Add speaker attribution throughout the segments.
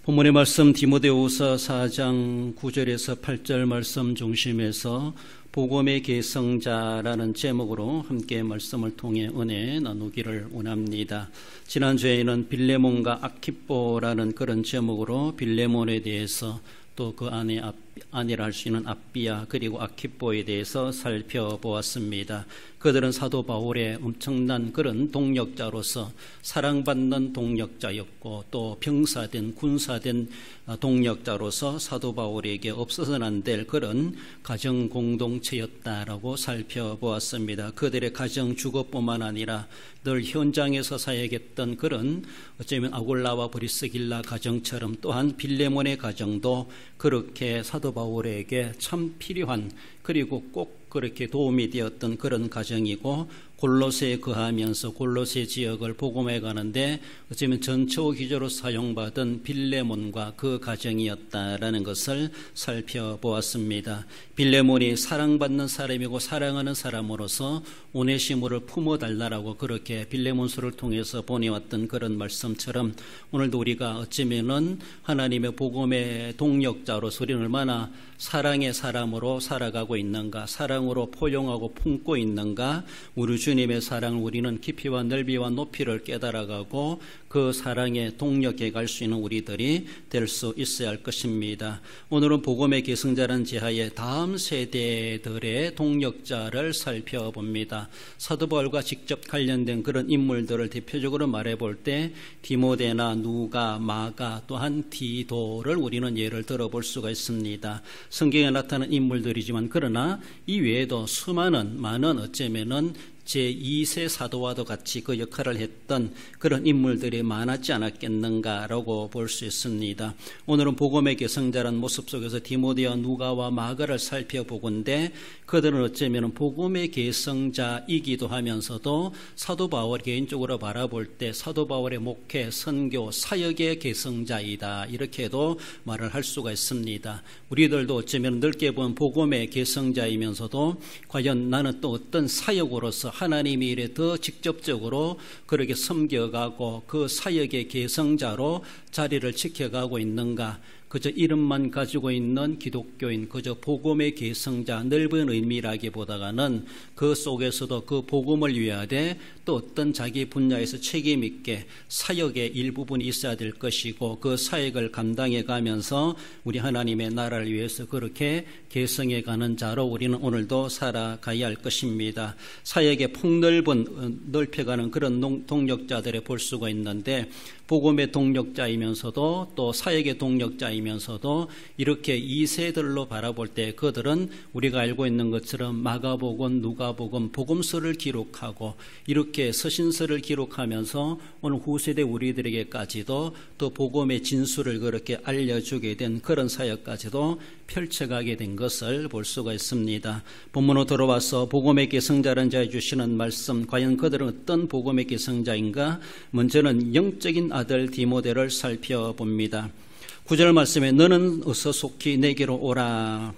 Speaker 1: 본문의 말씀 디모데후서 4장 9절에서 8절 말씀 중심에서 복음의 계승자라는 제목으로 함께 말씀을 통해 은혜 나누기를 원합니다. 지난주에는 빌레몬과 아키뽀라는 그런 제목으로 빌레몬에 대해서 또 그 아내라 할 수 있는 아비야 그리고 아키뽀에 대해서 살펴보았습니다. 그들은 사도 바울의 엄청난 그런 동력자로서 사랑받는 동력자였고 또 병사된 군사된 동력자로서 사도 바울에게 없어서는 안 될 그런 가정 공동체였다라고 살펴보았습니다. 그들의 가정 주거뿐만 아니라 늘 현장에서 사역했던 그런 어쩌면 아굴라와 브리스길라 가정처럼 또한 빌레몬의 가정도 그렇게 사도 바울에게 참 필요한 그리고 꼭 그렇게 도움이 되었던 그런 가정이고 골로새에 거하면서 골로새 지역을 복음해 가는데 어쩌면 전초 기조로 사용받은 빌레몬과 그 가정이었다라는 것을 살펴보았습니다. 빌레몬이 사랑받는 사람이고 사랑하는 사람으로서 오네시모를 품어달라고 그렇게 빌레몬서를 통해서 보내왔던 그런 말씀처럼 오늘도 우리가 어쩌면은 하나님의 복음의 동력자로서 우리는 얼마나 사랑의 사람으로 살아가고 있는가, 사랑으로 포용하고 품고 있는가, 우리 주님의 사랑을 우리는 깊이와 넓이와 높이를 깨달아가고 그 사랑에 동력해 갈 수 있는 우리들이 될 수 있어야 할 것입니다. 오늘은 복음의 계승자라는 제하에 다음 세대들의 동력자를 살펴봅니다. 사도 바울과 직접 관련된 그런 인물들을 대표적으로 말해볼 때 디모데나 누가, 마가 또한 디도를 우리는 예를 들어볼 수가 있습니다. 성경에 나타난 인물들이지만 그러나 이 외에도 많은 어쩌면은 제2세 사도와도 같이 그 역할을 했던 그런 인물들이 많았지 않았겠는가라고 볼 수 있습니다. 오늘은 복음의 계승자라는 모습 속에서 디모데와 누가와 마가를 살펴보건대 그들은 어쩌면 복음의 계승자이기도 하면서도 사도 바울 개인적으로 바라볼 때 사도 바울의 목회, 선교, 사역의 계승자이다 이렇게도 말을 할 수가 있습니다. 우리들도 어쩌면 넓게 본 복음의 계승자이면서도 과연 나는 또 어떤 사역으로서 하나님의 일에 더 직접적으로 그렇게 섬겨가고 그 사역의 계승자로 자리를 지켜가고 있는가, 그저 이름만 가지고 있는 기독교인, 그저 복음의 계승자, 넓은 의미라기보다는 그 속에서도 그 복음을 위하되 또 어떤 자기 분야에서 책임 있게 사역의 일부분이 있어야 될 것이고 그 사역을 감당해 가면서 우리 하나님의 나라를 위해서 그렇게 계승해 가는 자로 우리는 오늘도 살아가야 할 것입니다. 사역의 폭넓은 넓혀가는 그런 동력자들을 볼 수가 있는데 복음의 동력자이면서도 또 사역의 동력자이면서도 이렇게 이 세들로 바라볼 때 그들은 우리가 알고 있는 것처럼 마가복음, 누가복음, 복음서를 기록하고 이렇게 서신서를 기록하면서 오늘 후세대 우리들에게까지도 또 복음의 진수를 그렇게 알려주게 된 그런 사역까지도 펼쳐가게 된 것을 볼 수가 있습니다. 본문으로 들어와서 복음의 계승자라는 자에 주시는 말씀, 과연 그들은 어떤 복음의 계승자인가? 먼저는 영적인 아들 디모데를 살펴봅니다. 9절 말씀에 너는 어서 속히 내게로 오라.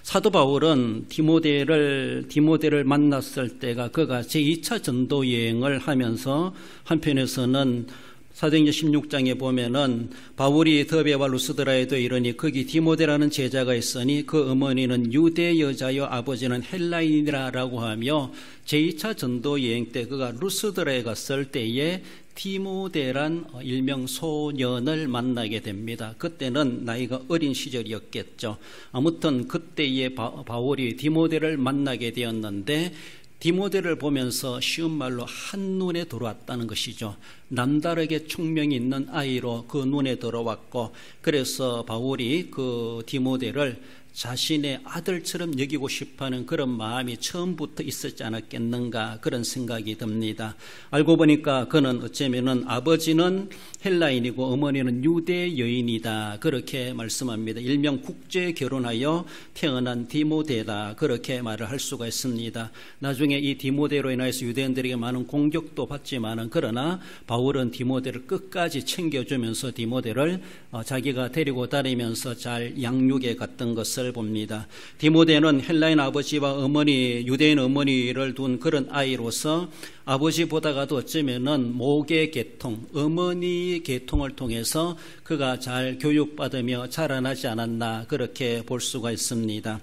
Speaker 1: 사도 바울은 디모데를 만났을 때가 그가 제2차 전도 여행을 하면서 한편에서는 사도행전 16장에 보면은 바울이 더베와 루스드라에도 이르니 거기 디모데라는 제자가 있으니 그 어머니는 유대 여자여 아버지는 헬라인이라고 하며 제2차 전도 여행 때 그가 루스드라에 갔을 때에 디모데란 일명 소년을 만나게 됩니다. 그때는 나이가 어린 시절이었겠죠. 아무튼 그때에 바울이 디모데를 만나게 되었는데 디모데를 보면서 쉬운 말로 한눈에 들어왔다는 것이죠. 남다르게 총명이 있는 아이로 그 눈에 들어왔고 그래서 바울이 그 디모데를 자신의 아들처럼 여기고 싶어하는 그런 마음이 처음부터 있었지 않았겠는가 그런 생각이 듭니다. 알고 보니까 그는 어쩌면은 아버지는 헬라인이고 어머니는 유대 여인이다 그렇게 말씀합니다. 일명 국제 결혼하여 태어난 디모데다 그렇게 말을 할 수가 있습니다. 나중에 이 디모데로 인해서 유대인들에게 많은 공격도 받지만은 그러나 바울은 디모데를 끝까지 챙겨주면서 디모데를 자기가 데리고 다니면서 잘 양육해 갔던 것을 봅니다. 디모데는 헬라인 아버지와 어머니, 유대인 어머니를 둔 그런 아이로서 아버지보다가도 어쩌면은 모계 계통, 어머니 계통을 통해서 그가 잘 교육받으며 자라나지 않았나 그렇게 볼 수가 있습니다.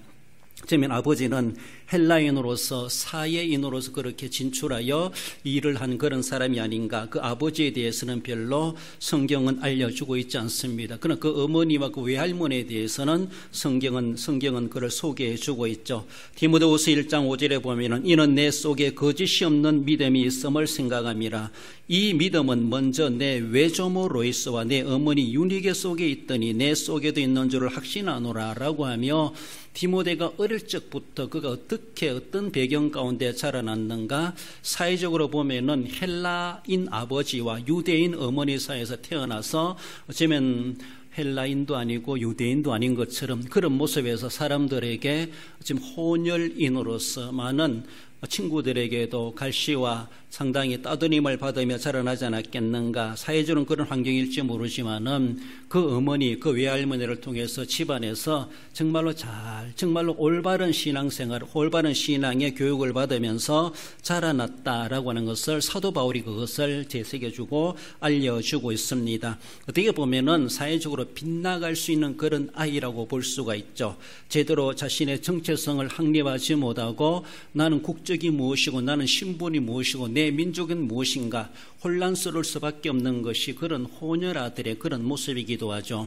Speaker 1: 어쩌면 아버지는 헬라인으로서 사회인으로서 그렇게 진출하여 일을 한 그런 사람이 아닌가. 그 아버지에 대해서는 별로 성경은 알려주고 있지 않습니다. 그러나 그 어머니와 그 외할머니에 대해서는 성경은 그를 소개해주고 있죠. 디모데후서 1장 5절에 보면은 이는 내 속에 거짓이 없는 믿음이 있음을 생각함이라. 이 믿음은 먼저 내 외조모 로이스와 내 어머니 유니게 속에 있더니 내 속에도 있는 줄을 확신하노라 라고 하며 디모데가 어릴 적부터 그가 어떤 배경 가운데 자라났는가. 사회적으로 보면은 헬라인 아버지와 유대인 어머니 사이에서 태어나서 어쩌면 헬라인도 아니고 유대인도 아닌 것처럼 그런 모습에서 사람들에게 지금 혼혈인으로서 많은 친구들에게도 갈시와 상당히 따돌림을 받으며 자라나지 않았겠는가. 사회적으로는 그런 환경일지 모르지만은 그 어머니, 그 외할머니를 통해서 집안에서 정말로 올바른 신앙생활, 올바른 신앙의 교육을 받으면서 자라났다라고 하는 것을 사도 바울이 그것을 되새겨주고 알려주고 있습니다. 어떻게 보면은 사회적으로 빗나갈 수 있는 그런 아이라고 볼 수가 있죠. 제대로 자신의 정체성을 확립하지 못하고 나는 국적이 무엇이고 나는 신분이 무엇이고 내 민족은 무엇인가 혼란스러울 수밖에 없는 것이 그런 혼혈아들의 그런 모습이기도 하죠.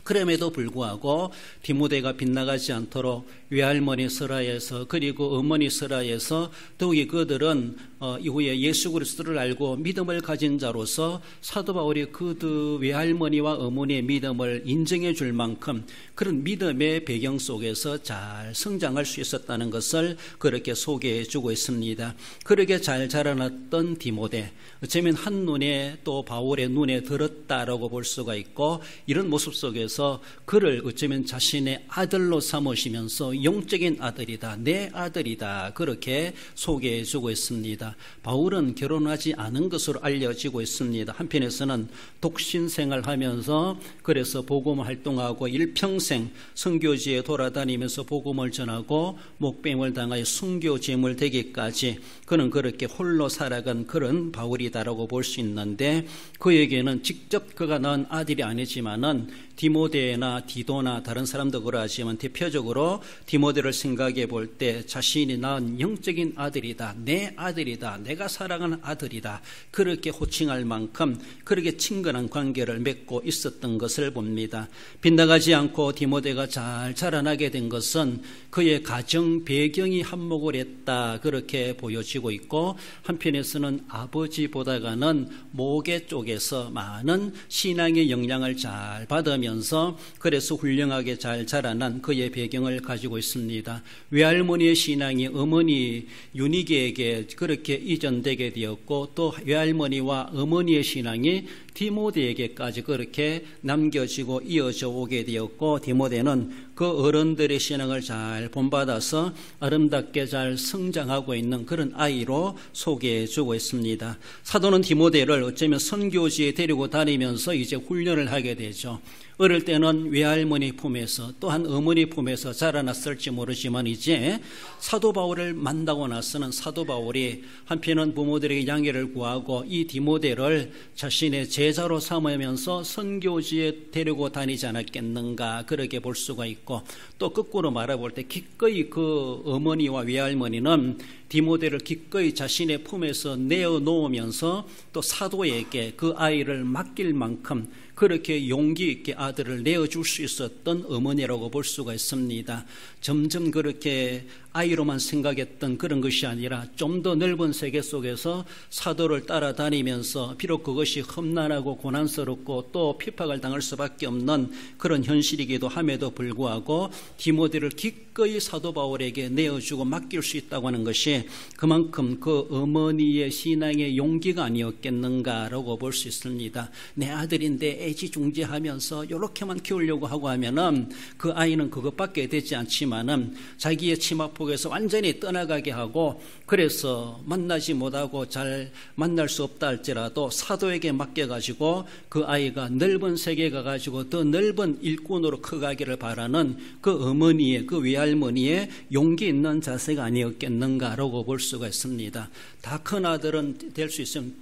Speaker 1: 그럼에도 불구하고 디모데가 빗나가지 않도록 외할머니 설화에서 그리고 어머니 설화에서 더욱이 그들은 이후에 예수 그리스도를 알고 믿음을 가진 자로서 사도 바울이 그 외할머니와 어머니의 믿음을 인정해 줄 만큼 그런 믿음의 배경 속에서 잘 성장할 수 있었다는 것을 그렇게 소개해 주고 있습니다. 그렇게 잘 자라났던 디모데, 어쩌면 한눈에 또 바울의 눈에 들었다라고 볼 수가 있고 이런 모습 속에서 그를 어쩌면 자신의 아들로 삼으시면서 영적인 아들이다, 내 아들이다 그렇게 소개해 주고 있습니다. 바울은 결혼하지 않은 것으로 알려지고 있습니다. 한편에서는 독신 생활하면서 그래서 복음 활동하고 일평생 선교지에 돌아다니면서 복음을 전하고 목뱀을 당하여 순교 제물 되기까지 그는 그렇게 홀로 살아간 그런 바울이다라고 볼 수 있는데 그에게는 직접 그가 낳은 아들이 아니지만은 디모데나 디도나 다른 사람도 그러하지만 대표적으로 디모데를 생각해 볼 때 자신이 낳은 영적인 아들이다, 내 아들이다, 내가 사랑하는 아들이다 그렇게 호칭할 만큼 그렇게 친근한 관계를 맺고 있었던 것을 봅니다. 빗나가지 않고 디모데가 잘 자라나게 된 것은 그의 가정 배경이 한몫을 했다 그렇게 보여지고 있고 한편에서는 아버지보다가는 모계 쪽에서 많은 신앙의 영향을 잘 받으면서 그래서 훌륭하게 잘 자라난 그의 배경을 가지고 있습니다. 외할머니의 신앙이 어머니 유니게에게 그렇게 이전되게 되었고 또 외할머니와 어머니의 신앙이 디모데에게까지 그렇게 남겨지고 이어져 오게 되었고 디모데는 그 어른들의 신앙을 잘 본받아서 아름답게 잘 성장하고 있는 그런 아이로 소개해 주고 있습니다. 사도는 디모데를 어쩌면 선교지에 데리고 다니면서 이제 훈련을 하게 되죠. 어릴 때는 외할머니 품에서 또한 어머니 품에서 자라났을지 모르지만 이제 사도 바울을 만나고 나서는 사도 바울이 한편은 부모들에게 양해를 구하고 이 디모데를 자신의 제자로 삼으면서 선교지에 데리고 다니지 않았겠는가 그렇게 볼 수가 있고 또 거꾸로 말해볼 때 기꺼이 그 어머니와 외할머니는 디모데를 기꺼이 자신의 품에서 내어놓으면서 또 사도에게 그 아이를 맡길 만큼 그렇게 용기 있게 아들을 내어줄 수 있었던 어머니라고 볼 수가 있습니다. 점점 그렇게 아이로만 생각했던 그런 것이 아니라 좀 더 넓은 세계 속에서 사도를 따라다니면서 비록 그것이 험난하고 고난스럽고 또 핍박을 당할 수밖에 없는 그런 현실이기도 함에도 불구하고 디모데를 기꺼이 사도 바울에게 내어주고 맡길 수 있다고 하는 것이 것이 그만큼 그 어머니의 신앙의 용기가 아니었겠는가라고 볼 수 있습니다. 내 아들인데 애지중지하면서 이렇게만 키우려고 하고 하면은 그 아이는 그것밖에 되지 않지만은 자기의 치마폭에서 완전히 떠나가게 하고, 그래서 만나지 못하고 잘 만날 수 없다 할지라도 사도에게 맡겨가지고 그 아이가 넓은 세계 가가지고 더 넓은 일꾼으로 커가기를 바라는 그 어머니의, 그 외할머니의 용기 있는 자세가 아니었겠는가라고 볼 수가 있습니다. 다 큰 아들은 될 수 있으면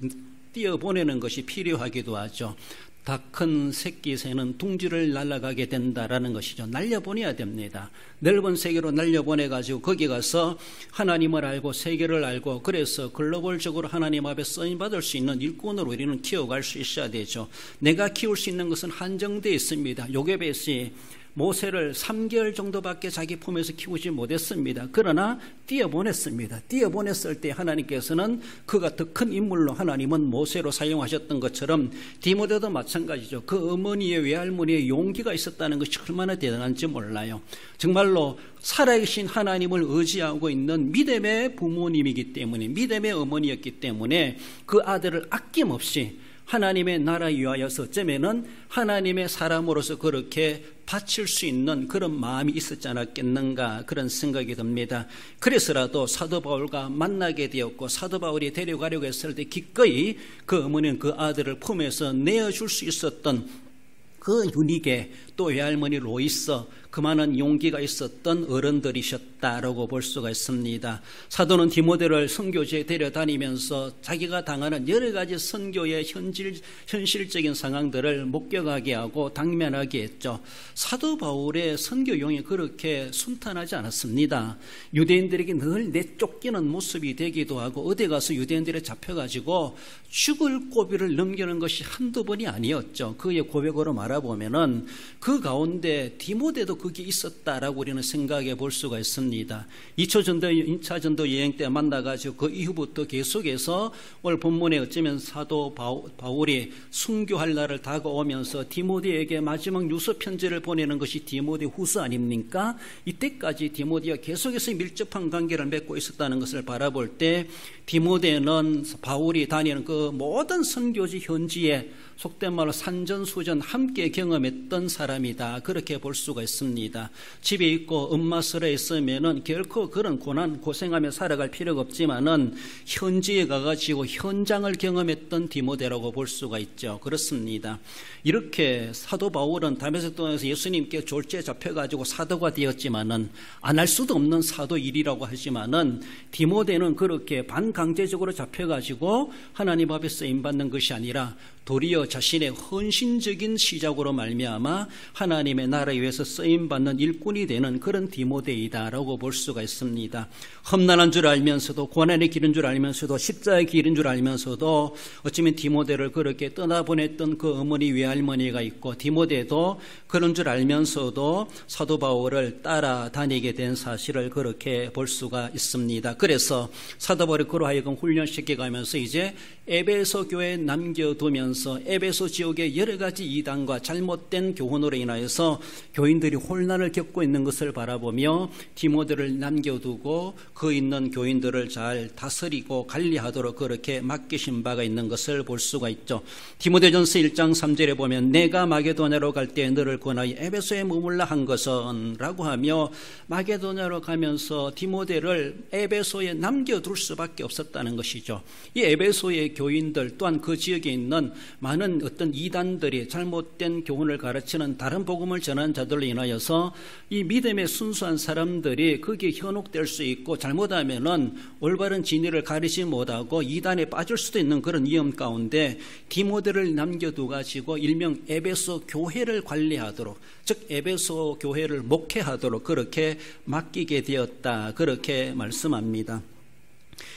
Speaker 1: 띄어보내는 것이 필요하기도 하죠. 다 큰 새끼 새는 둥지를 날아가게 된다라는 것이죠. 날려보내야 됩니다. 넓은 세계로 날려보내가지고 거기 가서 하나님을 알고 세계를 알고, 그래서 글로벌적으로 하나님 앞에 쓰임받을 수 있는 일꾼으로 우리는 키워갈 수 있어야 되죠. 내가 키울 수 있는 것은 한정되어 있습니다. 요게벳이 모세를 3개월 정도밖에 자기 품에서 키우지 못했습니다. 그러나 띄어보냈습니다. 띄어보냈을 때 하나님께서는 그가 더 큰 인물로 하나님은 모세로 사용하셨던 것처럼 디모데도 마찬가지죠. 그 어머니의 외할머니의 용기가 있었다는 것이 얼마나 대단한지 몰라요. 정말로 살아계신 하나님을 의지하고 있는 믿음의 부모님이기 때문에, 믿음의 어머니였기 때문에 그 아들을 아낌없이 하나님의 나라 위하여서 어쩌면은 하나님의 사람으로서 그렇게 바칠 수 있는 그런 마음이 있었지 않았겠는가, 그런 생각이 듭니다. 그래서라도 사도 바울과 만나게 되었고, 사도 바울이 데려가려고 했을 때 기꺼이 그 어머니는 그 아들을 품에서 내어줄 수 있었던 그 유니게, 또 외할머니 로이스, 그만한 용기가 있었던 어른들이셨다라고 볼 수가 있습니다. 사도는 디모데를 선교지에 데려다니면서 자기가 당하는 여러 가지 선교의 현실적인 상황들을 목격하게 하고 당면하게 했죠. 사도 바울의 선교용이 그렇게 순탄하지 않았습니다. 유대인들에게 늘 내쫓기는 모습이 되기도 하고, 어디 가서 유대인들에 잡혀가지고 죽을 고비를 넘기는 것이 한두 번이 아니었죠. 그의 고백으로 말해보면은 그 가운데 디모데도 그게 있었다라고 우리는 생각해 볼 수가 있습니다. 2차 전도 여행 때 만나가지고 그 이후부터 계속해서 오늘 본문에 어쩌면 사도 바울이 순교할 날을 다가오면서 디모데에게 마지막 유서 편지를 보내는 것이 디모데 후서 아닙니까? 이때까지 디모데와 계속해서 밀접한 관계를 맺고 있었다는 것을 바라볼 때, 디모데는 바울이 다니는 그 모든 선교지 현지에 속된 말로 산전수전 함께 경험했던 사람이다, 그렇게 볼 수가 있습니다. 집에 있고 엄마설에 있으면은 결코 그런 고생하며 살아갈 필요가 없지만은 현지에 가가지고 현장을 경험했던 디모데라고 볼 수가 있죠. 그렇습니다. 이렇게 사도 바울은 다메섹 동에서 예수님께 졸지에 잡혀가지고 사도가 되었지만은 안 할 수도 없는 사도 일이라고 하지만은, 디모데는 그렇게 반강제적으로 잡혀가지고 하나님 앞에 쓰임받는 것이 아니라 도리어 자신의 헌신적인 시작으로 말미암아 하나님의 나라에 위해서 쓰임받는 일꾼이 되는 그런 디모데이다라고 볼 수가 있습니다. 험난한 줄 알면서도, 고난의 길인 줄 알면서도, 십자가의 길인 줄 알면서도 어쩌면 디모데를 그렇게 떠나보냈던 그 어머니 외할머니가 있고, 디모데도 그런 줄 알면서도 사도 바울을 따라다니게 된 사실을 그렇게 볼 수가 있습니다. 그래서 사도 바울이 그로 하여금 훈련시켜가면서 이제 에베소 교회에 남겨두면서 에베소 지역의 여러 가지 이단과 잘못된 교훈으로 인하여서 교인들이 혼란을 겪고 있는 것을 바라보며 디모데를 남겨두고 그 있는 교인들을 잘 다스리고 관리하도록 그렇게 맡기신 바가 있는 것을 볼 수가 있죠. 디모데전서 1장 3절에 보면 내가 마게도냐로 갈 때 너를 권하여 에베소에 머물라 한 것은 라고 하며, 마게도냐로 가면서 디모데를 에베소에 남겨둘 수밖에 없었다는 것이죠. 이 에베소의 교인들 또한 그 지역에 있는 많은 어떤 이단들이 잘못된 교훈을 가르치는 다른 복음을 전하는 자들로 인하여서 이 믿음의 순수한 사람들이 거기에 현혹될 수 있고, 잘못하면은 올바른 진리를 가리지 못하고 이단에 빠질 수도 있는 그런 위험 가운데 디모데를 남겨두 가지고 일명 에베소 교회를 관리하도록, 즉 에베소 교회를 목회하도록 그렇게 맡기게 되었다, 그렇게 말씀합니다.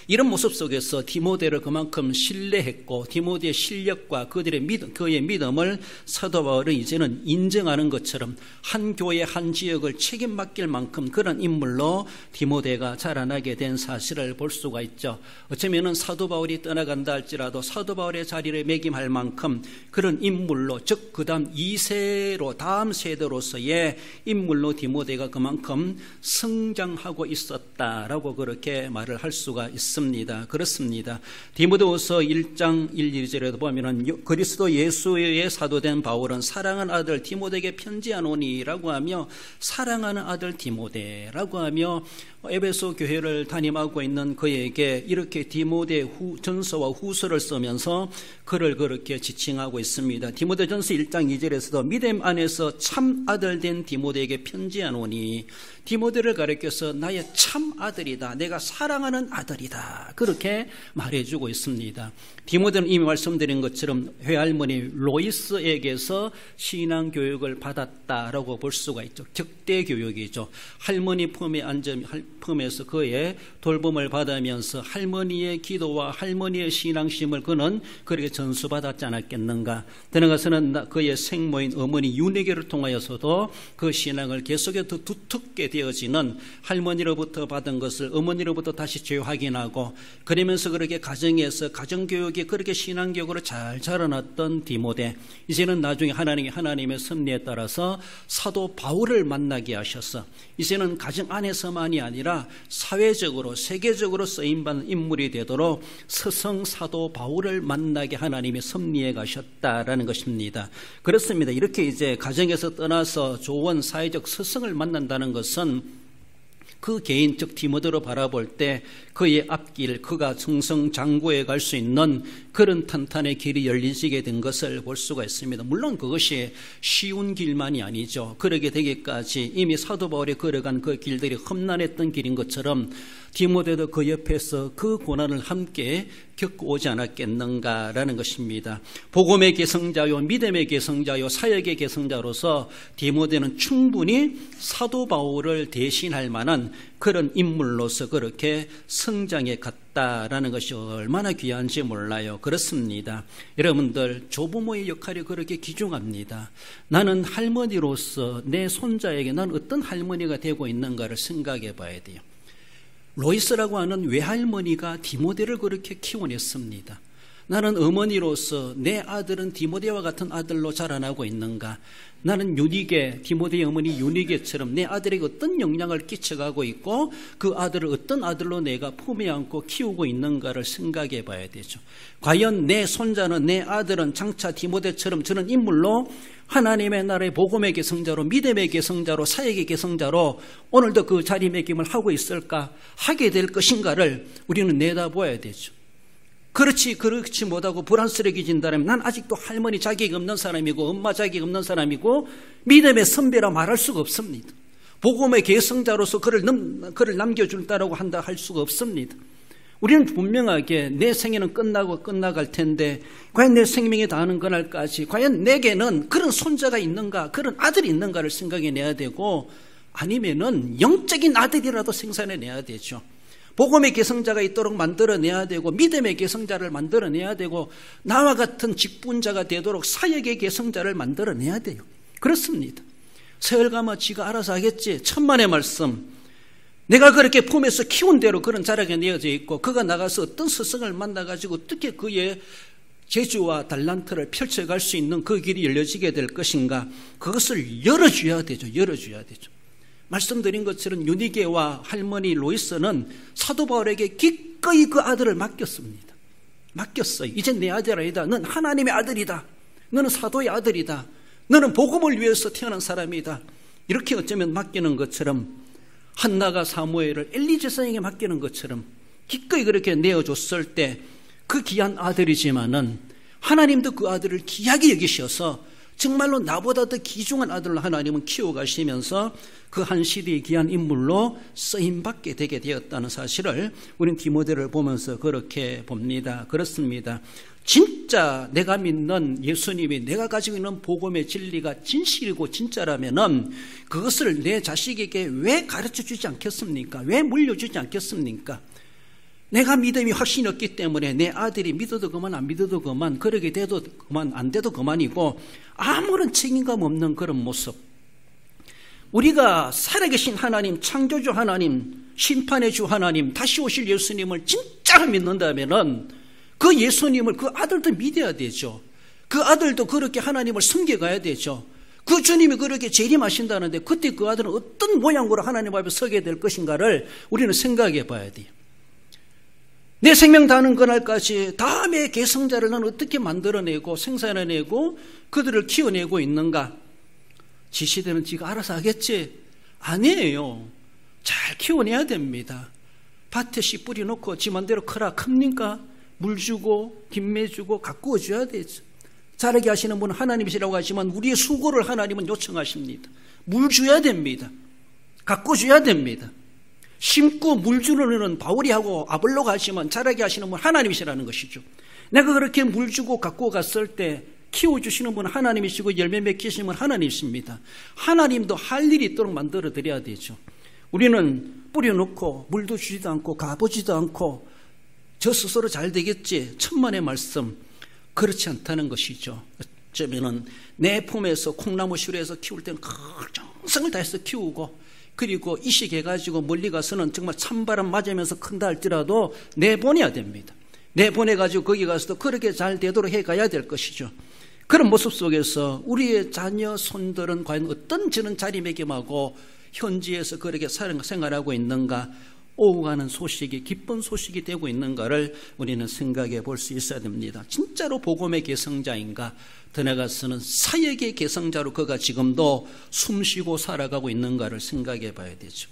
Speaker 1: 이런 모습 속에서 디모데를 그만큼 신뢰했고 디모데의 실력과 그의 믿음을 사도 바울은 이제는 인정하는 것처럼 한 교회 한 지역을 책임 맡길 만큼 그런 인물로 디모데가 자라나게 된 사실을 볼 수가 있죠. 어쩌면 사도 바울이 떠나간다 할지라도 사도 바울의 자리를 매김할 만큼 그런 인물로, 즉 그 다음 2세로 다음 세대로서의 인물로 디모데가 그만큼 성장하고 있었다라고 그렇게 말을 할 수가 있습니다. 그렇습니다. 디모데후서 1장 1, 2절에도 보면은 그리스도 예수의 사도된 바울은 사랑하는 아들 디모데에게 편지하노니라고 하며 사랑하는 아들 디모데라고 하며 에베소 교회를 담임하고 있는 그에게 이렇게 디모데 전서와 후서를 쓰면서 그를 그렇게 지칭하고 있습니다. 디모데전서 1장 2절에서도 믿음 안에서 참 아들 된 디모데에게 편지하노니, 디모데를 가리켜서 나의 참 아들이다, 내가 사랑하는 아들이다, 그렇게 말해주고 있습니다. 디모데는 이미 말씀드린 것처럼 외할머니 로이스에게서 신앙교육을 받았다라고 볼 수가 있죠. 적대교육이죠. 할머니 품에서 그의 돌봄을 받으면서 할머니의 기도와 할머니의 신앙심을 그는 그렇게 전수받았지 않았겠는가. 들어가서는 그의 생모인 어머니 윤희계를 통하여서도 그 신앙을 계속해서 더 두텁게 되어지는, 할머니로부터 받은 것을 어머니로부터 다시 재확인하고, 그러면서 그렇게 가정에서 가정교육이 그렇게 신앙교육으로 잘 자라났던 디모데, 이제는 나중에 하나님의 섭리에 따라서 사도 바울을 만나게 하셔서 이제는 가정 안에서만이 아니라 사회적으로 세계적으로 쓰임받는 인물이 되도록 서성 사도 바울을 만나게 하나님의 섭리에 가셨다라는 것입니다. 그렇습니다. 이렇게 이제 가정에서 떠나서 좋은 사회적 서성을 만난다는 것은 그 개인, 즉 디모데로 바라볼 때 그의 앞길, 그가 승승장구해 갈 수 있는 그런 탄탄의 길이 열리게 된 것을 볼 수가 있습니다. 물론 그것이 쉬운 길만이 아니죠. 그러게 되기까지 이미 사도 바울이 걸어간 그 길들이 험난했던 길인 것처럼 디모데도 그 옆에서 그 고난을 함께 겪고 오지 않았겠는가라는 것입니다. 복음의 계승자요, 믿음의 계승자요, 사역의 계승자로서 디모데는 충분히 사도 바울을 대신할 만한 그런 인물로서 그렇게 성장해 갔다라는 것이 얼마나 귀한지 몰라요. 그렇습니다. 여러분들, 조부모의 역할이 그렇게 귀중합니다. 나는 할머니로서 내 손자에게 난 어떤 할머니가 되고 있는가를 생각해 봐야 돼요. 로이스라고 하는 외할머니가 디모데를 그렇게 키워냈습니다. 나는 어머니로서 내 아들은 디모데와 같은 아들로 자라나고 있는가? 나는 유니게, 디모데의 어머니 유니게처럼 내 아들에게 어떤 영향을 끼쳐가고 있고 그 아들을 어떤 아들로 내가 품에 안고 키우고 있는가를 생각해 봐야 되죠. 과연 내 손자는, 내 아들은 장차 디모데처럼 저런 인물로 하나님의 나라의 복음의 계승자로, 믿음의 계승자로, 사역의 계승자로 오늘도 그 자리매김을 하고 있을까, 하게 될 것인가를 우리는 내다보아야 되죠. 그렇지 못하고 불안스러워진다면 난 아직도 할머니 자격이 없는 사람이고 엄마 자격이 없는 사람이고 믿음의 선배라 말할 수가 없습니다. 복음의 계승자로서 그를 남겨준다라고 한다 할 수가 없습니다. 우리는 분명하게 내 생애는 끝나갈 텐데 과연 내 생명에 닿는 그날까지 과연 내게는 그런 손자가 있는가, 그런 아들이 있는가를 생각해내야 되고, 아니면은 영적인 아들이라도 생산해내야 되죠. 복음의 계승자가 있도록 만들어내야 되고, 믿음의 계승자를 만들어내야 되고, 나와 같은 직분자가 되도록 사역의 계승자를 만들어내야 돼요. 그렇습니다. 세월 가면 지가 알아서 하겠지. 천만의 말씀, 내가 그렇게 품에서 키운 대로 그런 자락에 내어져 있고, 그가 나가서 어떤 스승을 만나가지고 어떻게 그의 재주와 달란트를 펼쳐갈 수 있는 그 길이 열려지게 될 것인가, 그것을 열어줘야 되죠. 말씀드린 것처럼 유니게와 할머니 로이스는 사도 바울에게 기꺼이 그 아들을 맡겼습니다. 맡겼어요. 이제 내 아들 아니다. 넌 하나님의 아들이다. 너는 사도의 아들이다. 너는 복음을 위해서 태어난 사람이다. 이렇게 어쩌면 맡기는 것처럼, 한나가 사무엘을 엘리 제사장에게 맡기는 것처럼 기꺼이 그렇게 내어줬을 때 그 귀한 아들이지만은 하나님도 그 아들을 귀하게 여기셔서 정말로 나보다 더 귀중한 아들로 하나님은 키워가시면서 그 한 시대의 귀한 인물로 쓰임받게 되게 되었다는 사실을 우리는 디모데를 보면서 그렇게 봅니다. 그렇습니다. 진짜 내가 믿는 예수님이, 내가 가지고 있는 복음의 진리가 진실이고 진짜라면은 그것을 내 자식에게 왜 가르쳐 주지 않겠습니까? 왜 물려주지 않겠습니까? 내가 믿음이 확신이 없기 때문에 내 아들이 믿어도 그만 안 믿어도 그만, 그러게 돼도 그만 안 돼도 그만이고 아무런 책임감 없는 그런 모습. 우리가 살아계신 하나님, 창조주 하나님, 심판의 주 하나님, 다시 오실 예수님을 진짜로 믿는다면은 그 예수님을 그 아들도 믿어야 되죠. 그 아들도 그렇게 하나님을 섬겨가야 되죠. 그 주님이 그렇게 재림하신다는데 그때 그 아들은 어떤 모양으로 하나님 앞에 서게 될 것인가를 우리는 생각해 봐야 돼요. 내 생명 다하는 그날까지 다음의 계승자를 나는 어떻게 만들어내고 생산해내고 그들을 키워내고 있는가? 지시되는 지가 알아서 하겠지? 아니에요. 잘 키워내야 됩니다. 밭에 씨 뿌려놓고 지 맘대로 크라 큽니까? 물 주고 김매 주고 가꾸어 줘야 되죠. 자라게 하시는 분은 하나님이시라고 하지만 우리의 수고를 하나님은 요청하십니다. 물 줘야 됩니다. 가꾸어 줘야 됩니다. 심고 물 주는 일은 바울이 하고 아볼로가 하지만 자라게 하시는 분은 하나님이시라는 것이죠. 내가 그렇게 물 주고 가꾸어 갔을 때 키워주시는 분은 하나님이시고 열매 맺히시는 분은 하나님이십니다. 하나님도 할 일이 있도록 만들어 드려야 되죠. 우리는 뿌려놓고 물도 주지도 않고 가보지도 않고 저 스스로 잘 되겠지, 천만의 말씀, 그렇지 않다는 것이죠. 어쩌면은 내 품에서 콩나무 시루에서 키울 때는 정성을 다해서 키우고 그리고 이식해가지고 멀리 가서는 정말 찬바람 맞으면서 큰다 할지라도 내보내야 됩니다. 내보내가지고 거기 가서도 그렇게 잘 되도록 해가야 될 것이죠. 그런 모습 속에서 우리의 자녀, 손들은 과연 어떤 저는 자리매김하고 현지에서 그렇게 생활하고 있는가, 오고 가는 소식이 기쁜 소식이 되고 있는가를 우리는 생각해 볼 수 있어야 됩니다. 진짜로 복음의 계승자인가, 더 나아가서는 사역의 계승자로 그가 지금도 숨쉬고 살아가고 있는가를 생각해 봐야 되죠.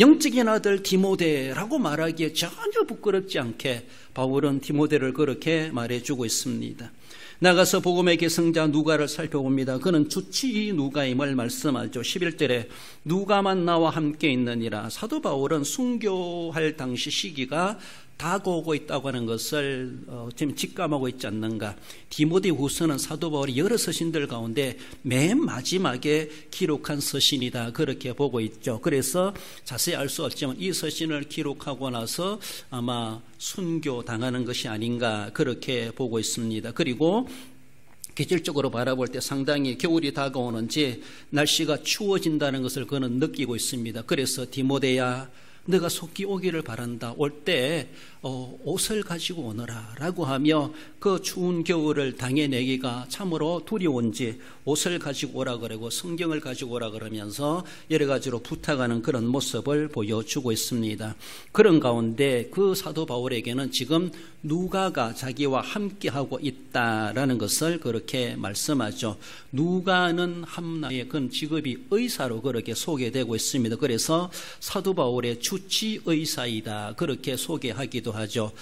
Speaker 1: 영적인 아들 디모데라고 말하기에 전혀 부끄럽지 않게 바울은 디모데를 그렇게 말해주고 있습니다. 나가서 복음의 계승자 누가를 살펴봅니다. 그는 주치 누가임을 말씀하죠. 11절에 누가만 나와 함께 있느니라. 사도 바울은 순교할 당시 시기가 다가오고 있다고 하는 것을 지금 직감하고 있지 않는가. 디모데후서는 사도 바울이 여러 서신들 가운데 맨 마지막에 기록한 서신이다, 그렇게 보고 있죠. 그래서 자세히 알 수 없지만 이 서신을 기록하고 나서 아마 순교 당하는 것이 아닌가, 그렇게 보고 있습니다. 그리고 계절적으로 바라볼 때 상당히 겨울이 다가오는지 날씨가 추워진다는 것을 그는 느끼고 있습니다. 그래서 디모데야, 너가 속히 오기를 바란다. 올 때 옷을 가지고 오너라 라고 하며 그 추운 겨울을 당해내기가 참으로 두려운지 옷을 가지고 오라 그러고 성경을 가지고 오라 그러면서 여러 가지로 부탁하는 그런 모습을 보여주고 있습니다. 그런 가운데 그 사도 바울에게는 지금 누가가 자기와 함께하고 있다라는 것을 그렇게 말씀하죠. 누가는 함나의 그 직업이 의사로 그렇게 소개되고 있습니다. 그래서 사도 바울의 주치 의사이다, 그렇게 소개하기도 하죠.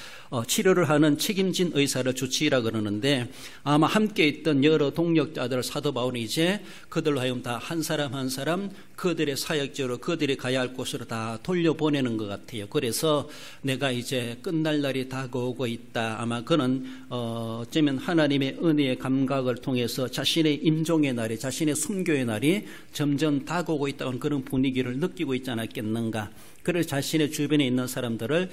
Speaker 1: 치료를 하는 책임진 의사를 주치의라 그러는데 아마 함께 있던 여러 동력자들 사도 바울은 이제 그들로 하여금 다 한 사람 한 사람 그들의 사역지로 그들이 가야 할 곳으로 다 돌려보내는 것 같아요. 그래서 내가 이제 끝날 날이 다가오고 있다. 아마 그는 어쩌면 하나님의 은혜의 감각을 통해서 자신의 임종의 날이, 자신의 순교의 날이 점점 다가오고 있다는 그런 분위기를 느끼고 있지 않았겠는가. 그래서 자신의 주변에 있는 사람들을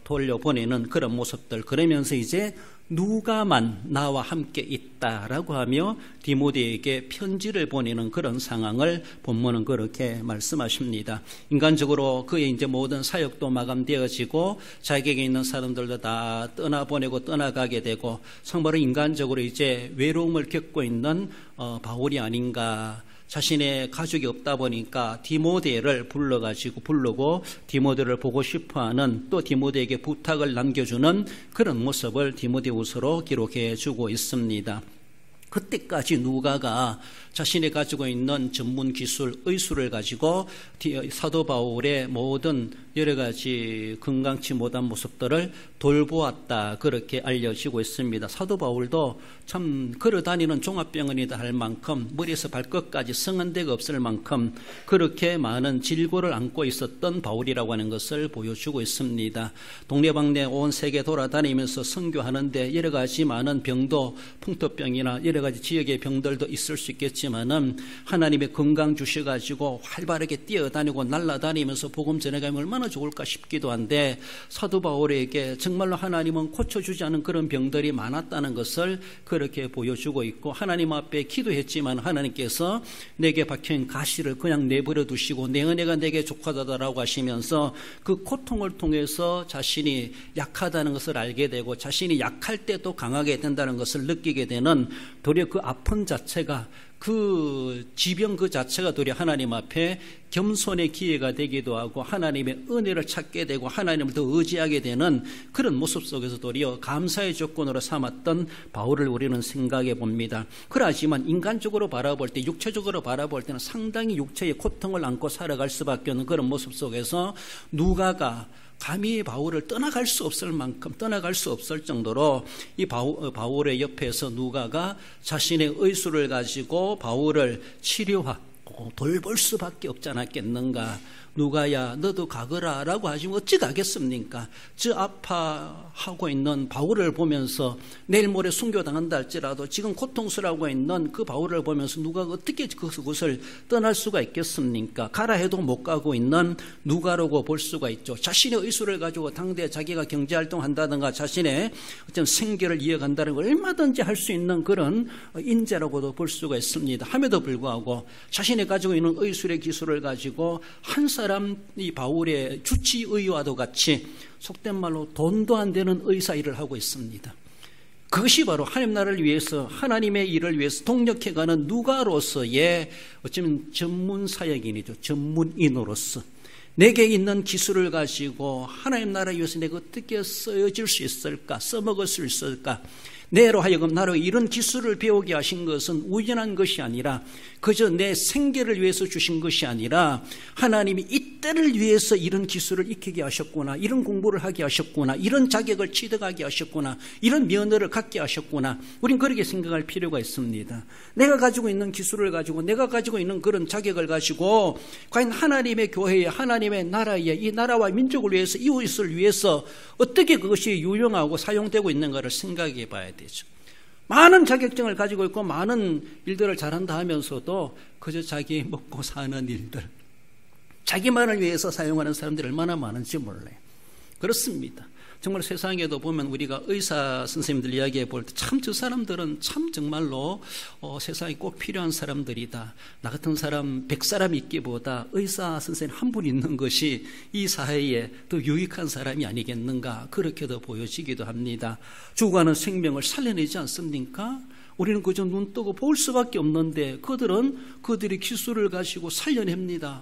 Speaker 1: 돌려보내는 그런 모습들, 그러면서 이제 누가만 나와 함께 있다라고 하며 디모데에게 편지를 보내는 그런 상황을 본문은 그렇게 말씀하십니다. 인간적으로 그의 이제 모든 사역도 마감되어지고 자기에게 있는 사람들도 다 떠나보내고 떠나가게 되고 정말로 인간적으로 이제 외로움을 겪고 있는 바울이 아닌가. 자신의 가족이 없다 보니까 디모데를 부르고 디모데를 보고 싶어하는, 또 디모데에게 부탁을 남겨주는 그런 모습을 디모데후서로 기록해 주고 있습니다. 그때까지 누가가 자신이 가지고 있는 전문 기술, 의술을 가지고 사도 바울의 모든 여러 가지 건강치 못한 모습들을 돌보았다 그렇게 알려지고 있습니다. 사도 바울도 참 걸어다니는 종합병원이다 할 만큼 머리에서 발끝까지 성한 데가 없을 만큼 그렇게 많은 질고를 안고 있었던 바울이라고 하는 것을 보여주고 있습니다. 동네방네 온 세계 돌아다니면서 선교하는데 여러 가지 많은 병도 풍토병이나 여러 가지 지역의 병들도 있을 수 있겠지만은 하나님의 건강 주셔가지고 활발하게 뛰어다니고 날아다니면서 복음 전해가면 얼마나 좋을까 싶기도 한데 사도 바울에게 정말로 하나님은 고쳐주지 않은 그런 병들이 많았다는 것을 그렇게 보여주고 있고 하나님 앞에 기도했지만 하나님께서 내게 박혀있는 가시를 그냥 내버려 두시고 내 은혜가 내게 족하다라고 하시면서 그 고통을 통해서 자신이 약하다는 것을 알게 되고 자신이 약할 때도 강하게 된다는 것을 느끼게 되는 도리어 그 아픔 자체가 그 지병 그 자체가 도리어 하나님 앞에 겸손의 기회가 되기도 하고 하나님의 은혜를 찾게 되고 하나님을 더 의지하게 되는 그런 모습 속에서 도리어 감사의 조건으로 삼았던 바울을 우리는 생각해 봅니다. 그러하지만 인간적으로 바라볼 때 육체적으로 바라볼 때는 상당히 육체의 고통을 안고 살아갈 수밖에 없는 그런 모습 속에서 누가가 감히 바울을 떠나갈 수 없을 만큼 떠나갈 수 없을 정도로 이 바울의 옆에서 누가가 자신의 의술을 가지고 바울을 치료하고 돌볼 수밖에 없지 않았겠는가. 누가야 너도 가거라 라고 하시면 어찌 가겠습니까? 저 아파하고 있는 바울을 보면서 내일 모레 순교당한다 할지라도 지금 고통스러워하고 있는 그 바울을 보면서 누가가 어떻게 그것을 떠날 수가 있겠습니까? 가라 해도 못 가고 있는 누가라고 볼 수가 있죠. 자신의 의술을 가지고 당대에 자기가 경제활동한다든가 자신의 어떤 생계를 이어간다는 걸 얼마든지 할 수 있는 그런 인재라고도 볼 수가 있습니다. 함에도 불구하고 자신이 가지고 있는 의술의 기술을 가지고 한 사람 이 바울의 주치의와도 같이 속된 말로 돈도 안 되는 의사 일을 하고 있습니다. 그것이 바로 하나님 나라를 위해서 하나님의 일을 위해서 동력해가는 누가로서의 어쩌면 전문 사역인이죠. 전문인으로서 내게 있는 기술을 가지고 하나님 나라를 위해서 내가 어떻게 쓰여질 수 있을까, 써먹을 수 있을까. 내로 하여금 나로 이런 기술을 배우게 하신 것은 우연한 것이 아니라 그저 내 생계를 위해서 주신 것이 아니라 하나님이 이때를 위해서 이런 기술을 익히게 하셨구나, 이런 공부를 하게 하셨구나, 이런 자격을 취득하게 하셨구나, 이런 면허를 갖게 하셨구나. 우린 그렇게 생각할 필요가 있습니다. 내가 가지고 있는 기술을 가지고 내가 가지고 있는 그런 자격을 가지고 과연 하나님의 교회에 하나님의 나라에 이 나라와 민족을 위해서 이웃을 위해서 어떻게 그것이 유용하고 사용되고 있는가를 생각해 봐야 되죠. 많은 자격증을 가지고 있고 많은 일들을 잘한다 하면서도 그저 자기 먹고 사는 일들, 자기만을 위해서 사용하는 사람들이 얼마나 많은지 몰라요. 그렇습니다. 정말 세상에도 보면 우리가 의사 선생님들 이야기해 볼 때 참 저 사람들은 참 정말로 세상에 꼭 필요한 사람들이다. 나 같은 사람 100사람 있기보다 의사 선생님 한 분 있는 것이 이 사회에 더 유익한 사람이 아니겠는가 그렇게도 보여지기도 합니다. 죽어가는 생명을 살려내지 않습니까? 우리는 그저 눈 뜨고 볼 수밖에 없는데 그들이 기술을 가지고 살려냅니다.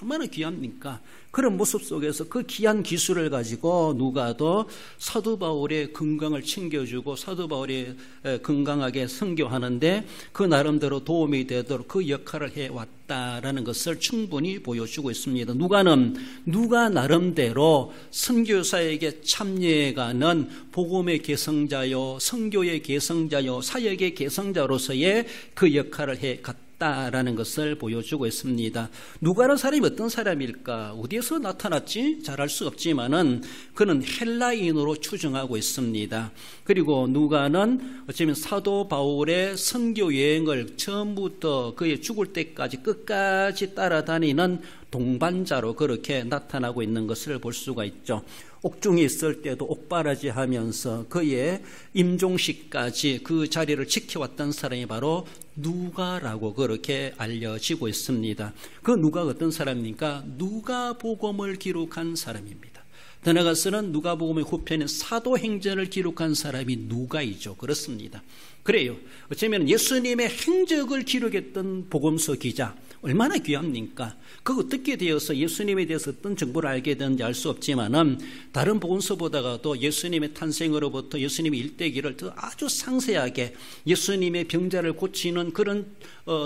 Speaker 1: 얼마나 귀합니까? 그런 모습 속에서 그 귀한 기술을 가지고 누가도 사도 바울의 건강을 챙겨주고 사도 바울이 건강하게 선교하는데 그 나름대로 도움이 되도록 그 역할을 해왔다라는 것을 충분히 보여주고 있습니다. 누가는 누가 나름대로 선교사에게 참여해가는 복음의 개성자요, 선교의 개성자요, 사역의 개성자로서의 그 역할을 해갔다라는 것을 보여주고 있습니다. 누가는 사람이 어떤 사람일까? 어디에서 나타났지? 잘 알 수 없지만은 그는 헬라인으로 추정하고 있습니다. 그리고 누가는 어쩌면 사도 바울의 선교 여행을 처음부터 그의 죽을 때까지 끝까지 따라다니는 동반자로 그렇게 나타나고 있는 것을 볼 수가 있죠. 옥중에 있을 때도 옥바라지 하면서 그의 임종식까지 그 자리를 지켜왔던 사람이 바로 누가라고 그렇게 알려지고 있습니다. 그 누가가 어떤 사람입니까? 누가복음을 기록한 사람입니다. 더 나아가서는 누가복음의 후편인 사도행전을 기록한 사람이 누가이죠. 그렇습니다. 그래요. 어쩌면 예수님의 행적을 기록했던 복음서 기자, 얼마나 귀합니까? 그 어떻게 되어서 예수님에 대해서 어떤 정보를 알게 되는지 알 수 없지만은 다른 복음서보다가도 예수님의 탄생으로부터 예수님의 일대기를 더 아주 상세하게 예수님의 병자를 고치는 그런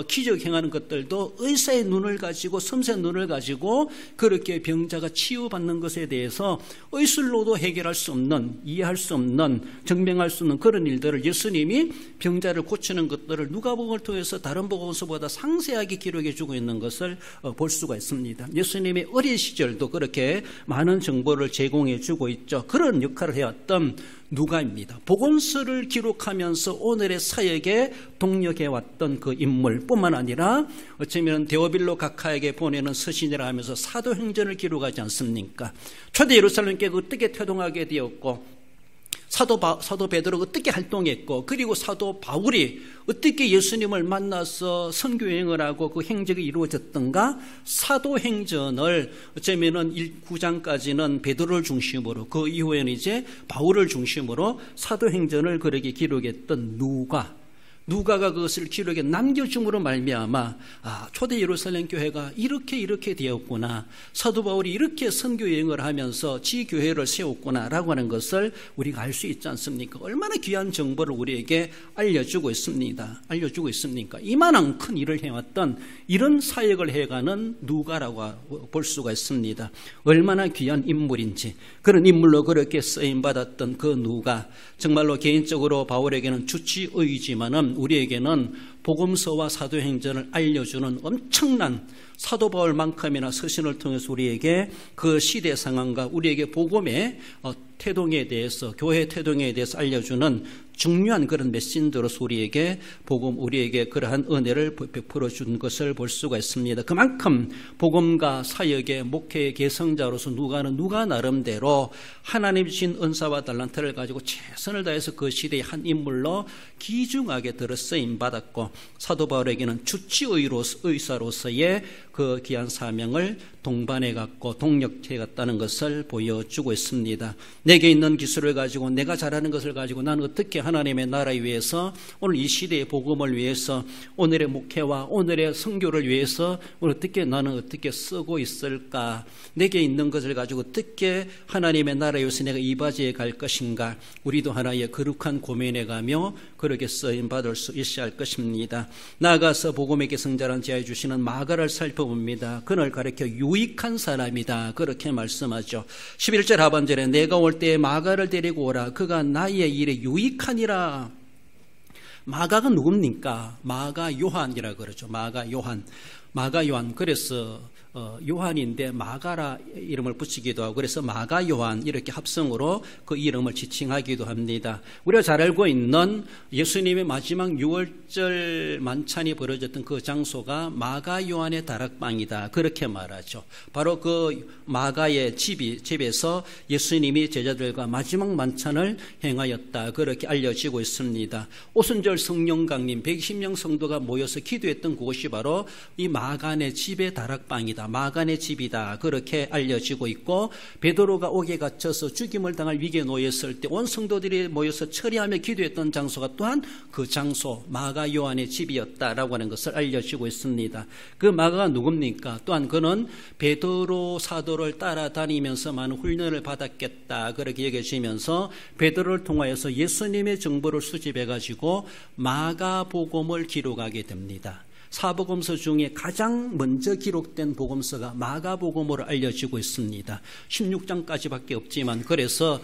Speaker 1: 기적 행하는 것들도 의사의 눈을 가지고 섬세한 눈을 가지고 그렇게 병자가 치유받는 것에 대해서 의술로도 해결할 수 없는, 이해할 수 없는, 증명할 수 없는 그런 일들을 예수님이 병자를 고치는 것들을 누가복음을 통해서 다른 복음서보다 상세하게 기록해 주고 있는 것을 볼 수가 있습니다. 예수님의 어린 시절도 그렇게 많은 정보를 제공해 주고 있죠. 그런 역할을 해왔던 누가입니다. 복음서를 기록하면서 오늘의 사역에 동력해왔던 그 인물뿐만 아니라 어쩌면 데오빌로 각하에게 보내는 서신이라 하면서 사도행전을 기록하지 않습니까? 초대 예루살렘 교회가 어떻게 태동하게 되었고 사도 베드로가 어떻게 활동했고, 그리고 사도 바울이 어떻게 예수님을 만나서 선교여행을 하고 그 행적이 이루어졌던가, 사도행전을 어쩌면은 9장까지는 베드로를 중심으로, 그 이후에는 이제 바울을 중심으로 사도행전을 그렇게 기록했던 누가가 그것을 기록에 남겨줌으로 말미암아 초대 예루살렘 교회가 이렇게 되었구나, 사도 바울이 이렇게 선교 여행을 하면서 지교회를 세웠구나 라고 하는 것을 우리가 알 수 있지 않습니까? 얼마나 귀한 정보를 우리에게 알려주고 있습니까? 이만한 큰 일을 해왔던 이런 사역을 해가는 누가라고 볼 수가 있습니다. 얼마나 귀한 인물인지, 그런 인물로 그렇게 쓰임받았던 그 누가, 정말로 개인적으로 바울에게는 주치의이지만은 우리에게는 복음서와 사도행전을 알려주는 엄청난, 사도 바울만큼이나 서신을 통해서 우리에게 그 시대 상황과 우리에게 복음의 태동에 대해서, 교회 태동에 대해서 알려주는 중요한 그런 메신저로서 우리에게 그러한 은혜를 베풀어 준 것을 볼 수가 있습니다. 그만큼 복음과 사역의 목회의 계승자로서 누가 나름대로 하나님 주신 은사와 달란트를 가지고 최선을 다해서 그 시대의 한 인물로 귀중하게 들어 쓰임 받았고, 사도 바울에게는 주치의사로서의 그 귀한 사명을 동반해 갖고 동력해 갔다는 것을 보여주고 있습니다. 내게 있는 기술을 가지고, 내가 잘하는 것을 가지고 나는 어떻게 하나님의 나라를 위해서, 오늘 이 시대의 복음을 위해서, 오늘의 목회와 오늘의 선교를 위해서 나는 어떻게 쓰고 있을까? 내게 있는 것을 가지고 어떻게 하나님의 나라에 위해서 내가 이바지해 갈 것인가? 우리도 하나의 거룩한 고민해 가며 그렇게 쓰임받을 수 있어야 할 것입니다. 나아가서 복음의 계승자라는 제하에 주시는 마가를 살펴봅니다. 그를 가리켜 유익한 사람이다, 그렇게 말씀하죠. 11절 하반절에 내가 올 때에 마가를 데리고 오라, 그가 나의 일에 유익하니라. 마가가 누굽니까? 마가 요한이라 그러죠. 마가 요한. 그래서 요한인데 마가라 이름을 붙이기도 하고, 그래서 마가 요한 이렇게 합성으로 그 이름을 지칭하기도 합니다. 우리가 잘 알고 있는 예수님의 마지막 6월절 만찬이 벌어졌던 그 장소가 마가 요한의 다락방이다, 그렇게 말하죠. 바로 그 마가의 집에서 예수님이 제자들과 마지막 만찬을 행하였다, 그렇게 알려지고 있습니다. 오순절 성령 강림 120명 성도가 모여서 기도했던 곳이 바로 이 마간의 집의 다락방이다, 마간의 집이다, 그렇게 알려지고 있고, 베드로가 옥에 갇혀서 죽임을 당할 위기에 놓였을 때 온 성도들이 모여서 처리하며 기도했던 장소가 또한 그 장소 마가 요한의 집이었다라고 하는 것을 알려지고 있습니다. 그 마가가 누굽니까? 또한 그는 베드로 사도를 따라다니면서 많은 훈련을 받았겠다, 그렇게 여겨지면서 베드로를 통하여서 예수님의 정보를 수집해 가지고 마가복음을 기록하게 됩니다. 사복음서 중에 가장 먼저 기록된 복음서가 마가복음으로 알려지고 있습니다. 16장까지밖에 없지만, 그래서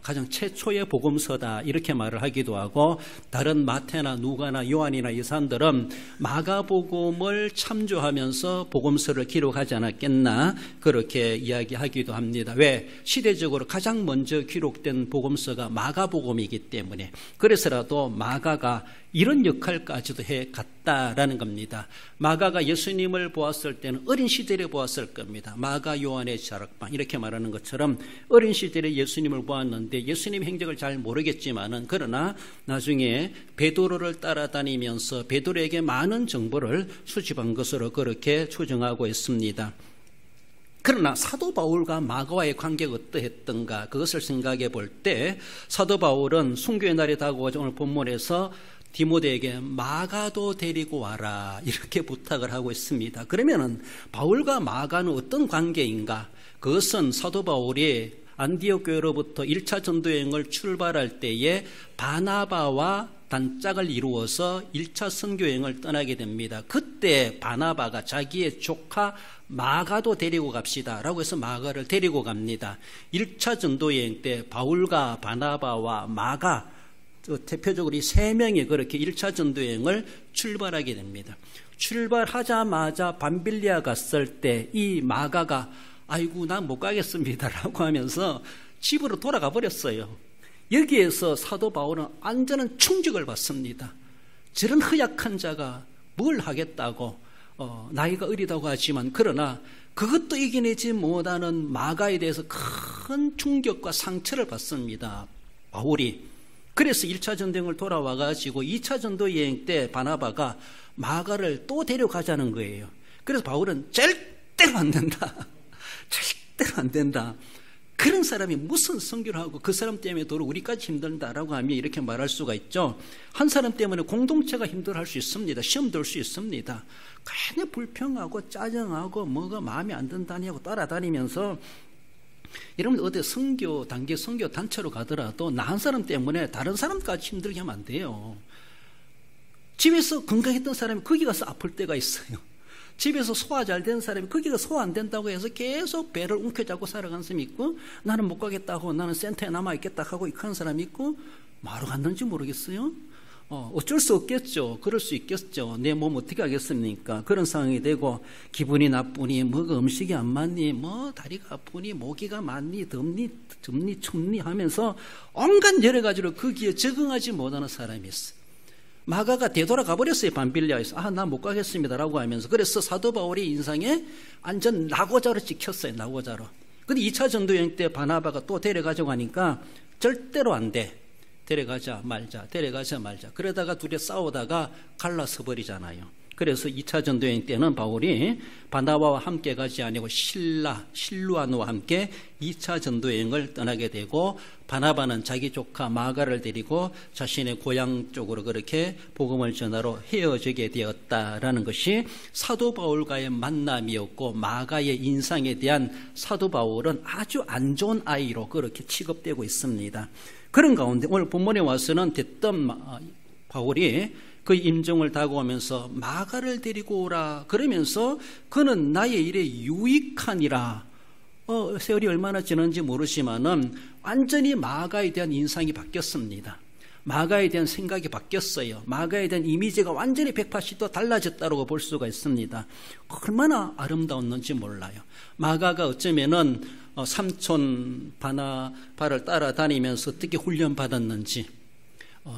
Speaker 1: 가장 최초의 복음서다 이렇게 말을 하기도 하고, 다른 마태나 누가나 요한이나 이 사람들은 마가복음을 참조하면서 복음서를 기록하지 않았겠나, 그렇게 이야기하기도 합니다. 왜? 시대적으로 가장 먼저 기록된 복음서가 마가복음이기 때문에. 그래서라도 마가가 이런 역할까지도 해갔다라는 겁니다. 마가가 예수님을 보았을 때는 어린 시절에 보았을 겁니다. 마가 요한의 다락방 이렇게 말하는 것처럼 어린 시절에 예수님을 보았는데 예수님 행적을 잘 모르겠지만은, 그러나 나중에 베드로를 따라다니면서 베드로에게 많은 정보를 수집한 것으로 그렇게 추정하고 있습니다. 그러나 사도 바울과 마가와의 관계가 어떠했던가, 그것을 생각해 볼 때 사도 바울은 순교의 날이 다가오자 오늘 본문에서 디모데에게 마가도 데리고 와라 이렇게 부탁을 하고 있습니다. 그러면은 바울과 마가는 어떤 관계인가? 그것은 사도 바울이 안디옥 교회로부터 1차 전도여행을 출발할 때에 바나바와 단짝을 이루어서 1차 선교여행을 떠나게 됩니다. 그때 바나바가 자기의 조카 마가도 데리고 갑시다 라고 해서 마가를 데리고 갑니다. 1차 전도여행 때 바울과 바나바와 마가 대표적으로 이 세 명이 그렇게 1차 전도여행을 출발하게 됩니다. 출발하자마자 밤빌리아 갔을 때 이 마가가 아이고 난 못 가겠습니다 라고 하면서 집으로 돌아가 버렸어요. 여기에서 사도 바울은 완전한 충격을 받습니다. 저런 허약한 자가 뭘 하겠다고 나이가 어리다고 하지만 그러나 그것도 이겨내지 못하는 마가에 대해서 큰 충격과 상처를 받습니다. 바울이. 그래서 1차 전도여행을 돌아와 가지고 2차 전도 여행 때 바나바가 마가를 또 데려가자는 거예요. 그래서 바울은 절대로 안 된다. 절대로 안 된다. 그런 사람이 무슨 선교를 하고 그 사람 때문에 도로 우리까지 힘든다라고 하면 이렇게 말할 수가 있죠. 한 사람 때문에 공동체가 힘들어할 수 있습니다. 시험 들 수 있습니다. 괜히 불평하고 짜증하고 뭐가 마음에 안 든다냐고 따라다니면서 여러분 어디 선교 단계 선교 단체로 가더라도 나 한 사람 때문에 다른 사람까지 힘들게 하면 안 돼요. 집에서 건강했던 사람이 거기 가서 아플 때가 있어요. 집에서 소화 잘 된 사람이 거기가 소화 안 된다고 해서 계속 배를 움켜잡고 살아가는 사람이 있고 나는 못 가겠다고 나는 센터에 남아있겠다 하고 이런 사람이 있고 뭐하러 갔는지 모르겠어요. 어쩔 수 없겠죠. 그럴 수 있겠죠. 내 몸 어떻게 하겠습니까? 그런 상황이 되고 기분이 나쁘니 뭐가 음식이 안 맞니 뭐 다리가 아프니 모기가 많니 덥니 춥니 춥니 하면서 온갖 여러 가지로 거기에 적응하지 못하는 사람이 있어요. 마가가 되돌아가 버렸어요. 밤빌리아에서 나 못 가겠습니다 라고 하면서. 그래서 사도 바울의 인상에 완전 낙오자로 찍혔어요. 낙오자로. 근데 2차 전도여행 때 바나바가 또 데려가자고 하니까 절대로 안 돼. 데려가자 말자 데려가자 말자. 그러다가 둘이 싸우다가 갈라서 버리잖아요. 그래서 2차 전도여행 때는 바울이 바나바와 함께 가지 아니고 실루아노와 함께 2차 전도여행을 떠나게 되고 바나바는 자기 조카 마가를 데리고 자신의 고향 쪽으로 그렇게 복음을 전하러 헤어지게 되었다라는 것이 사도 바울과의 만남이었고 마가의 인상에 대한 사도 바울은 아주 안 좋은 아이로 그렇게 취급되고 있습니다. 그런 가운데 오늘 본문에 와서는 됐던 바울이 그 임종을 다가오면서 마가를 데리고 오라 그러면서 그는 나의 일에 유익하니라. 세월이 얼마나 지났는지 모르지만은 완전히 마가에 대한 인상이 바뀌었습니다. 마가에 대한 생각이 바뀌었어요. 마가에 대한 이미지가 완전히 180도 달라졌다고 볼 수가 있습니다. 얼마나 아름다웠는지 몰라요. 마가가 어쩌면은 삼촌 바나바를 따라다니면서 어떻게 훈련받았는지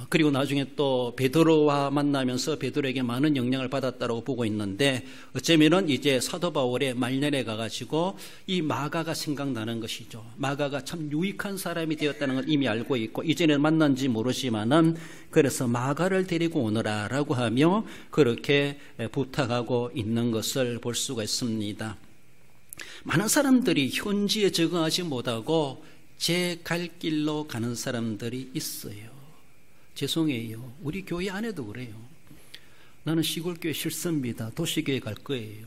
Speaker 1: 그리고 나중에 또 베드로와 만나면서 베드로에게 많은 영향을 받았다고 보고 있는데 어쩌면은 이제 사도 바울의 말년에 가가지고 이 마가가 생각나는 것이죠. 마가가 참 유익한 사람이 되었다는 걸 이미 알고 있고 이전에 만난지 모르지만은 그래서 마가를 데리고 오너라라고 하며 그렇게 부탁하고 있는 것을 볼 수가 있습니다. 많은 사람들이 현지에 적응하지 못하고 제 갈 길로 가는 사람들이 있어요. 죄송해요. 우리 교회 안에도 그래요. 나는 시골교회 싫습니다. 도시교회 갈 거예요.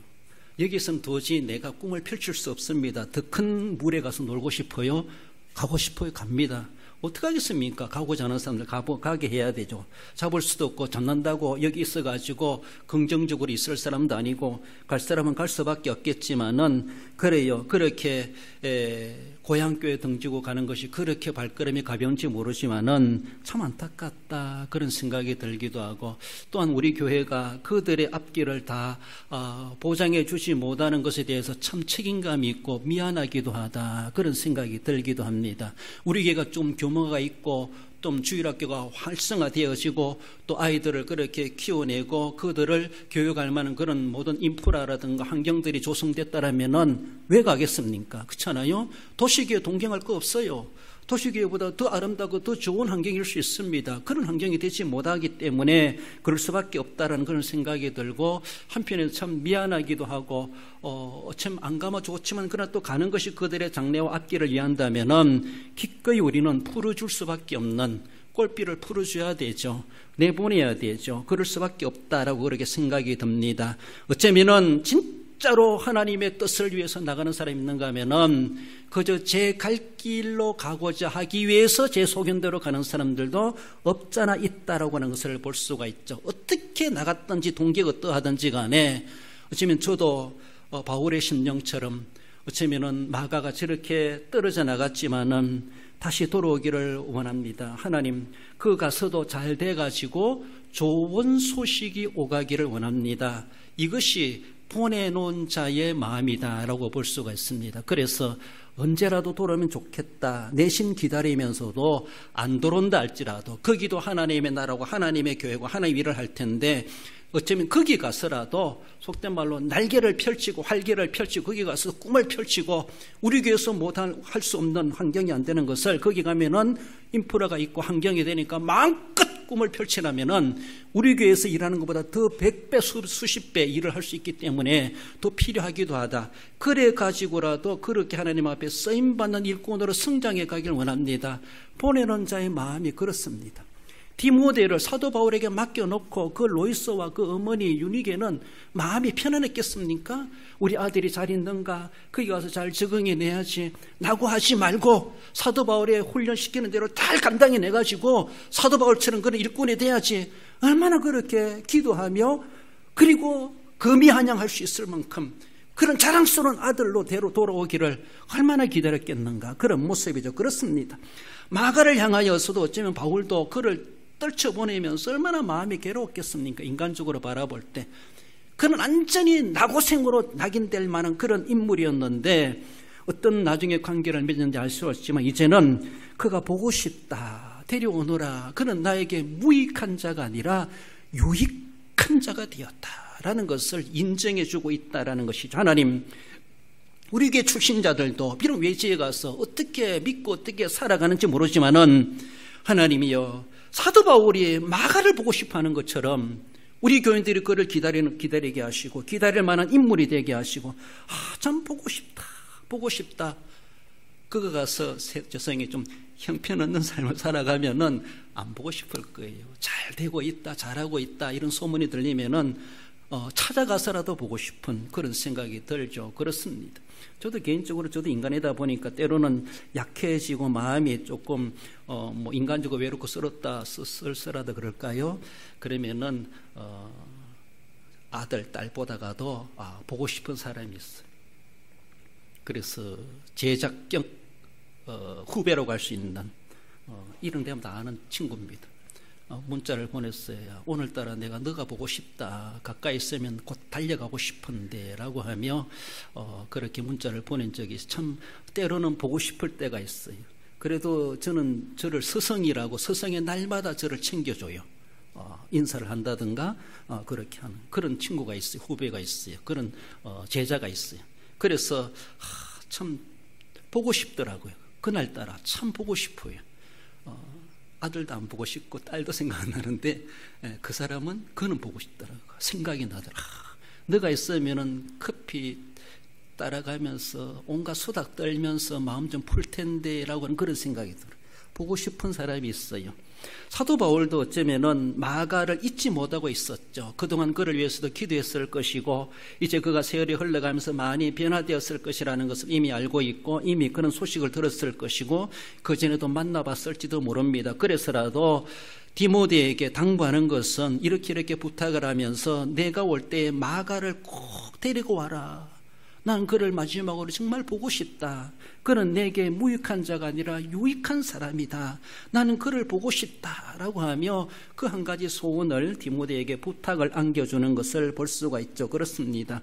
Speaker 1: 여기서는 도저히 내가 꿈을 펼칠 수 없습니다. 더 큰 물에 가서 놀고 싶어요. 가고 싶어요. 갑니다. 어떻게 하겠습니까? 가고자 하는 사람들 가게 해야 되죠. 잡을 수도 없고 잡는다고 여기 있어가지고 긍정적으로 있을 사람도 아니고 갈 사람은 갈 수밖에 없겠지만은 그래요. 그렇게 고향교회 등지고 가는 것이 그렇게 발걸음이 가벼운지 모르지만은 참 안타깝다 그런 생각이 들기도 하고 또한 우리 교회가 그들의 앞길을 다 보장해 주지 못하는 것에 대해서 참 책임감이 있고 미안하기도 하다 그런 생각이 들기도 합니다. 우리 교회가 좀 규모가 있고 좀 주일학교가 활성화되어지고 또 아이들을 그렇게 키워내고 그들을 교육할 만한 그런 모든 인프라라든가 환경들이 조성됐다라면은 왜 가겠습니까? 그렇잖아요. 도시교회 동경할 거 없어요. 도시교회보다 더 아름다고 더 좋은 환경일 수 있습니다. 그런 환경이 되지 못하기 때문에 그럴 수밖에 없다라는 그런 생각이 들고 한편에는 참 미안하기도 하고 참 안 가면 좋지만 그러나 또 가는 것이 그들의 장래와 앞길을 위한다면은 기꺼이 우리는 풀어줄 수밖에 없는 꼴비를 풀어줘야 되죠. 내보내야 되죠. 그럴 수밖에 없다라고 그렇게 생각이 듭니다. 어쩌면은 진짜로 하나님의 뜻을 위해서 나가는 사람이 있는가 하면은 그저 제 갈 길로 가고자 하기 위해서 제 소견대로 가는 사람들도 없잖아 있다라고 하는 것을 볼 수가 있죠. 어떻게 나갔든지 동기가 어떠하든지 간에 어쩌면 저도 바울의 심령처럼 어쩌면은 마가가 저렇게 떨어져 나갔지만은 다시 돌아오기를 원합니다. 하나님, 그 가서도 잘 돼가지고 좋은 소식이 오가기를 원합니다. 이것이 보내놓은 자의 마음이다라고 볼 수가 있습니다. 그래서 언제라도 돌아오면 좋겠다 내심 기다리면서도 안 돌아온다 할지라도 거기도 하나님의 나라고 하나님의 교회고 하나님의 일을 할 텐데 어쩌면 거기 가서라도 속된 말로 날개를 펼치고 활개를 펼치고 거기 가서 꿈을 펼치고 우리 교회에서 못할 수 없는 환경이 안 되는 것을 거기 가면은 인프라가 있고 환경이 되니까 마음껏 꿈을 펼치려면은 우리 교회에서 일하는 것보다 더 100배 수십 배 일을 할 수 있기 때문에 더 필요하기도 하다. 그래 가지고라도 그렇게 하나님 앞에 쓰임받는 일꾼으로 성장해 가길 원합니다. 보내는 자의 마음이 그렇습니다. 디모데를 사도 바울에게 맡겨놓고 그 로이스와 그 어머니 유니게는 마음이 편안했겠습니까? 우리 아들이 잘 있는가? 거기 가서 잘 적응해내야지 라고 하지 말고 사도 바울의 훈련시키는 대로 잘 감당해내가지고 사도 바울처럼 그런 일꾼이 돼야지 얼마나 그렇게 기도하며 그리고 금이한양할 수 있을 만큼 그런 자랑스러운 아들로 대로 돌아오기를 얼마나 기다렸겠는가. 그런 모습이죠. 그렇습니다. 마가를 향하여서도 어쩌면 바울도 그를 떨쳐보내면서 얼마나 마음이 괴로웠겠습니까? 인간적으로 바라볼 때 그는 완전히 나고생으로 낙인될 만한 그런 인물이었는데 어떤 나중에 관계를 맺는지 알 수 없지만 이제는 그가 보고 싶다 데려오너라. 그는 나에게 무익한 자가 아니라 유익한 자가 되었다라는 것을 인정해주고 있다라는 것이죠. 하나님, 우리 교회 출신자들도 비록 외지에 가서 어떻게 믿고 어떻게 살아가는지 모르지만은 하나님이여 사도 바울이 마가를 보고 싶어하는 것처럼 우리 교인들이 그를 기다리게 하시고 기다릴 만한 인물이 되게 하시고 참 보고 싶다. 그거 가서 세상에 좀 형편없는 삶을 살아가면은 안 보고 싶을 거예요. 잘 되고 있다, 잘하고 있다 이런 소문이 들리면은 찾아가서라도 보고 싶은 그런 생각이 들죠. 그렇습니다. 저도 개인적으로 저도 인간이다 보니까 때로는 약해지고 마음이 조금 뭐 인간적으로 외롭고 쓸쓸하다 그럴까요? 그러면은 아들, 딸 보다가도 보고 싶은 사람이 있어요. 그래서 제작경 후배라고 할 수 있는 이런 데면 다 아는 친구입니다. 문자를 보냈어요. 오늘따라 내가 너가 보고 싶다. 가까이 있으면 곧 달려가고 싶은데 라고 하며 그렇게 문자를 보낸 적이 있어요. 참 때로는 보고 싶을 때가 있어요. 그래도 저는 저를 스승이라고 스승의 날마다 저를 챙겨줘요. 인사를 한다든가 그렇게 하는 그런 친구가 있어요. 후배가 있어요. 그런 제자가 있어요. 그래서 참 보고 싶더라고요. 그날따라 참 보고 싶어요. 아들도 안 보고 싶고 딸도 생각 안 나는데 그 사람은 그는 보고 싶더라고요. 생각이 나더라고요. 너가 있으면은 커피 따라가면서 온갖 수닥 떨면서 마음 좀 풀 텐데 라고 하는 그런 생각이 들어요. 보고 싶은 사람이 있어요. 사도 바울도 어쩌면은 마가를 잊지 못하고 있었죠. 그동안 그를 위해서도 기도했을 것이고 이제 그가 세월이 흘러가면서 많이 변화되었을 것이라는 것을 이미 알고 있고 이미 그런 소식을 들었을 것이고 그전에도 만나봤을지도 모릅니다. 그래서라도 디모데에게 당부하는 것은 이렇게 부탁을 하면서 내가 올 때 마가를 꼭 데리고 와라. 난 그를 마지막으로 정말 보고 싶다. 그는 내게 무익한 자가 아니라 유익한 사람이다. 나는 그를 보고 싶다라고 하며 그 한 가지 소원을 디모데에게 부탁을 안겨주는 것을 볼 수가 있죠. 그렇습니다.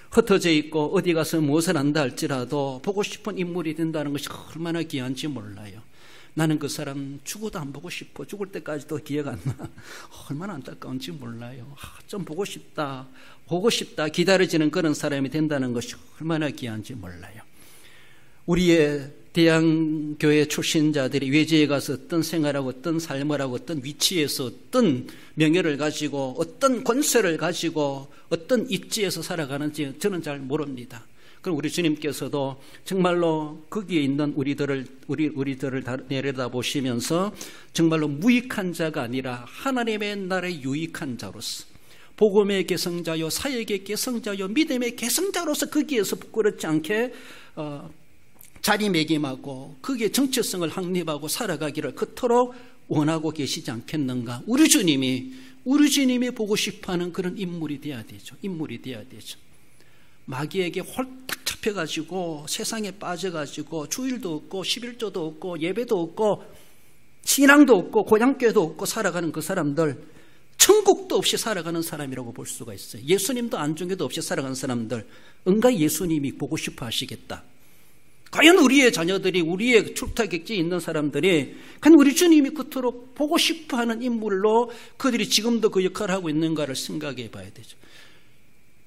Speaker 1: 흩어져 있고 어디 가서 무엇을 한다 할지라도 보고 싶은 인물이 된다는 것이 얼마나 귀한지 몰라요. 나는 그 사람 죽어도 안 보고 싶어. 죽을 때까지도 기억 안 나. 얼마나 안타까운지 몰라요. 좀 보고 싶다. 기다려지는 그런 사람이 된다는 것이 얼마나 귀한지 몰라요. 우리의 대양교회 출신자들이 외지에 가서 어떤 생활하고 어떤 삶을 하고 어떤 위치에서 어떤 명예를 가지고 어떤 권세를 가지고 어떤 입지에서 살아가는지 저는 잘 모릅니다. 그럼 우리 주님께서도 정말로 거기에 있는 우리들을 내려다보시면서 정말로 무익한 자가 아니라 하나님의 나라의 유익한 자로서, 복음의 계승자요, 사역의 계승자요, 믿음의 계승자로서 거기에서 부끄럽지 않게 자리매김하고 거기에 정체성을 확립하고 살아가기를 그토록 원하고 계시지 않겠는가. 우리 주님이 보고 싶어하는 그런 인물이 돼야 되죠. 마귀에게 홀딱 잡혀가지고 세상에 빠져가지고 주일도 없고 11조도 없고 예배도 없고 신앙도 없고 고향교회도 없고 살아가는 그 사람들, 천국도 없이 살아가는 사람이라고 볼 수가 있어요. 예수님도 안중에도 없이 살아가는 사람들, 응가 예수님이 보고 싶어 하시겠다. 과연 우리의 자녀들이, 우리의 출타객지에 있는 사람들이 과연 우리 주님이 그토록 보고 싶어하는 인물로 그들이 지금도 그 역할을 하고 있는가를 생각해 봐야 되죠.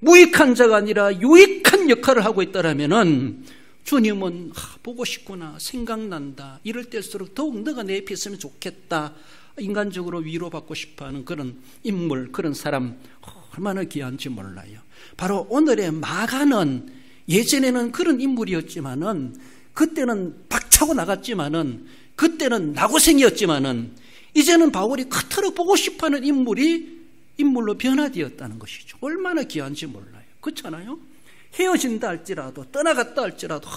Speaker 1: 무익한 자가 아니라 유익한 역할을 하고 있다라면은 주님은 보고 싶구나, 생각난다, 이럴 때일수록 더욱 너가 내 옆에 있으면 좋겠다, 인간적으로 위로받고 싶어하는 그런 인물, 그런 사람 얼마나 귀한지 몰라요. 바로 오늘의 마가는 예전에는 그런 인물이었지만은, 그때는 박차고 나갔지만은, 그때는 나고생이었지만은, 이제는 바울이 그토록 보고 싶어하는 인물로 변화되었다는 것이죠. 얼마나 귀한지 몰라요. 그렇잖아요? 헤어진다 할지라도, 떠나갔다 할지라도,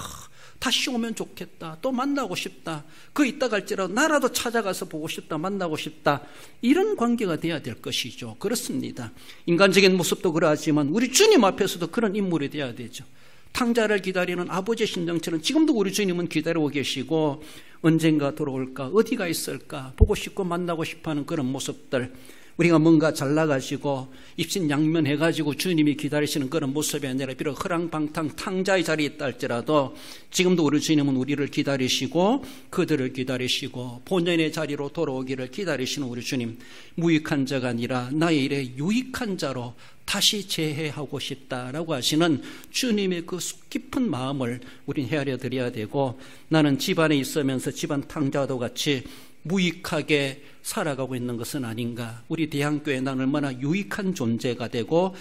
Speaker 1: 다시 오면 좋겠다, 또 만나고 싶다, 그 있다 갈지라도 나라도 찾아가서 보고 싶다, 만나고 싶다, 이런 관계가 돼야 될 것이죠. 그렇습니다. 인간적인 모습도 그러하지만 우리 주님 앞에서도 그런 인물이 돼야 되죠. 탕자를 기다리는 아버지의 심정처럼 지금도 우리 주님은 기다리고 계시고, 언젠가 돌아올까, 어디가 있을까, 보고 싶고 만나고 싶어하는 그런 모습들, 우리가 뭔가 잘나가지고 입신양면해가지고 주님이 기다리시는 그런 모습이 아니라 비록 허랑방탕 탕자의 자리에 있다 할지라도 지금도 우리 주님은 우리를 기다리시고 그들을 기다리시고 본연의 자리로 돌아오기를 기다리시는 우리 주님, 무익한 자가 아니라 나의 일에 유익한 자로 다시 재해하고 싶다라고 하시는 주님의 그 속 깊은 마음을 우린 헤아려 드려야 되고, 나는 집안에 있으면서 집안 탕자도 같이 무익하게 살아가고 있는 것은 아닌가. 우리 대한교회 나는 얼마나 유익한 존재가 되고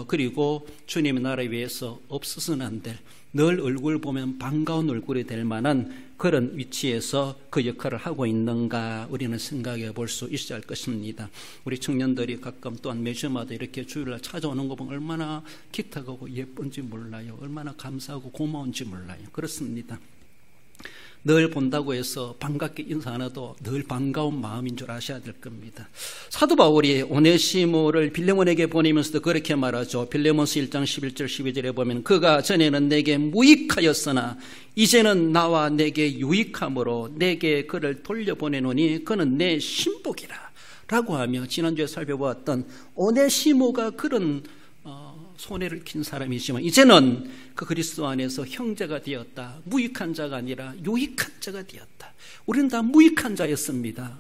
Speaker 1: 그리고 주님의 나라에 위해서 없어서는 안 될, 늘 얼굴 보면 반가운 얼굴이 될 만한 그런 위치에서 그 역할을 하고 있는가 우리는 생각해 볼 수 있어야 할 것입니다. 우리 청년들이 가끔 또한 매주마다 이렇게 주일날 찾아오는 거 보면 얼마나 기특하고 예쁜지 몰라요. 얼마나 감사하고 고마운지 몰라요. 그렇습니다. 늘 본다고 해서 반갑게 인사 안 해도 늘 반가운 마음인 줄 아셔야 될 겁니다. 사도 바울이 오네시모를 빌레몬에게 보내면서도 그렇게 말하죠. 빌레몬서 1장 11절 12절에 보면 그가 전에는 내게 무익하였으나 이제는 나와 내게 유익함으로 내게 그를 돌려보내노니 그는 내 신복이라 라고 하며, 지난주에 살펴보았던 오네시모가 그런 손해를 킨 사람이지만 이제는 그 그리스도 안에서 형제가 되었다. 무익한 자가 아니라 유익한 자가 되었다. 우리는 다 무익한 자였습니다.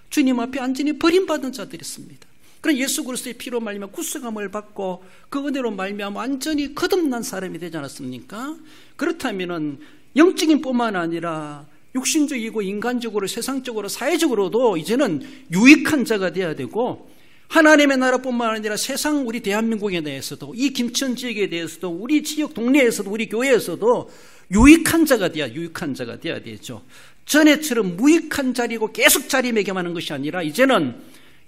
Speaker 1: 주님 앞에 완전히 버림받은 자들이었습니다. 그런 예수 그리스도의 피로 말미암아 구속함을 받고 그 은혜로 말미암아 완전히 거듭난 사람이 되지 않았습니까? 그렇다면은 영적인 뿐만 아니라 육신적이고 인간적으로 세상적으로 사회적으로도 이제는 유익한 자가 되어야 되고, 하나님의 나라뿐만 아니라 세상 우리 대한민국에 대해서도, 이 김천 지역에 대해서도, 우리 지역 동네에서도, 우리 교회에서도 유익한 자가 돼야 되죠. 전에처럼 무익한 자리고 계속 자리매김하는 것이 아니라 이제는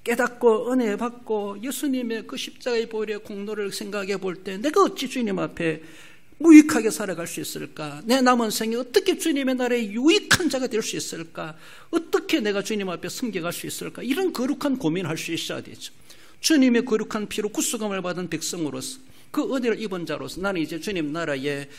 Speaker 1: 깨닫고 은혜 받고 예수님의 그 십자가의 보혈의 공로를 생각해 볼 때 내가 어찌 주님 앞에 무익하게 살아갈 수 있을까? 내 남은 생에 어떻게 주님의 나라에 유익한 자가 될 수 있을까? 어떻게 내가 주님 앞에 섬겨갈 수 있을까? 이런 거룩한 고민을 할 수 있어야 되죠. 주님의 거룩한 피로 구속함을 받은 백성으로서, 그 은혜를 입은 자로서 나는 이제 주님 나라에,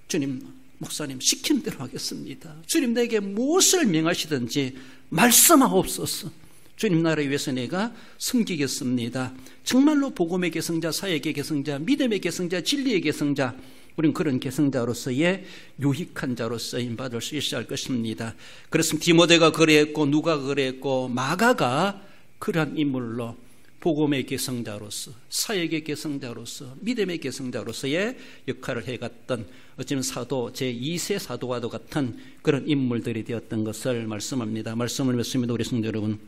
Speaker 1: 주님 목사님 시킨 대로 하겠습니다. 주님 내게 무엇을 명하시든지 말씀하옵소서. 주님 나라에 위해서 내가 섬기겠습니다. 정말로 복음의 계승자, 사역의 계승자, 믿음의 계승자, 진리의 계승자, 우리는 그런 계승자로서의 유익한 자로 쓰임받을 수 있어야 할 것입니다. 그렇습니다. 디모데가 그랬고 누가 그랬고 마가가 그러한 인물로 복음의 계승자로서, 사역의 계승자로서, 믿음의 계승자로서의 역할을 해갔던 어쩌면 사도, 제2세 사도와도 같은 그런 인물들이 되었던 것을 말씀합니다. 말씀을 맺습니다. 우리 성도 여러분,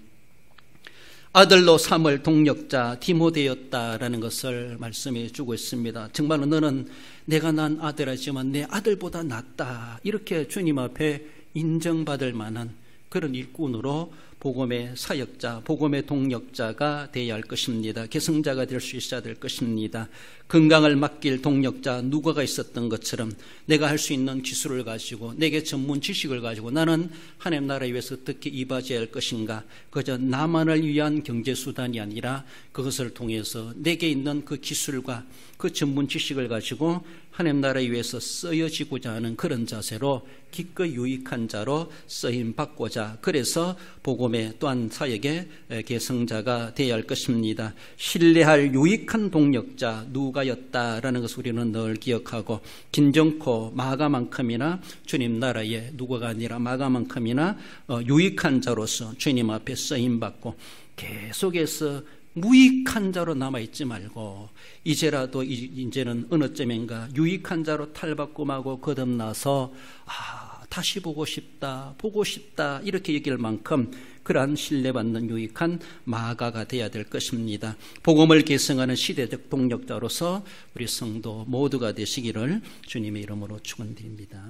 Speaker 1: 아들로 삼을 동력자 디모데였다라는 것을 말씀해 주고 있습니다. 정말로 너는 내가 난 아들이지만 내 아들보다 낫다, 이렇게 주님 앞에 인정받을 만한 그런 일꾼으로 복음의 사역자, 복음의 동력자가 되어야 할 것입니다. 계승자가 될 수 있어야 될 것입니다. 건강을 맡길 동력자 누가가 있었던 것처럼 내가 할 수 있는 기술을 가지고, 내게 전문 지식을 가지고 나는 하나님 나라를 위해서 어떻게 이바지해야 할 것인가, 그저 나만을 위한 경제수단이 아니라 그것을 통해서 내게 있는 그 기술과 그 전문 지식을 가지고 하나님 나라를 위해서 쓰여지고자 하는 그런 자세로 기꺼이 유익한 자로 쓰임받고자, 그래서 복음의 또한 사역의 계승자가 되어야 할 것입니다. 신뢰할 유익한 동력자 누가였다라는 것을 우리는 늘 기억하고, 긴정코 마가만큼이나 주님 나라의 누가가 아니라 마가만큼이나 유익한 자로서 주님 앞에 쓰임받고, 계속해서 무익한 자로 남아있지 말고 이제는 어느 점인가 유익한 자로 탈바꿈하고 거듭나서 다시 보고 싶다 이렇게 얘기할 만큼 그러한 신뢰받는 유익한 마가가 되어야 될 것입니다. 복음을 계승하는 시대적 동력자로서 우리 성도 모두가 되시기를 주님의 이름으로 축원드립니다.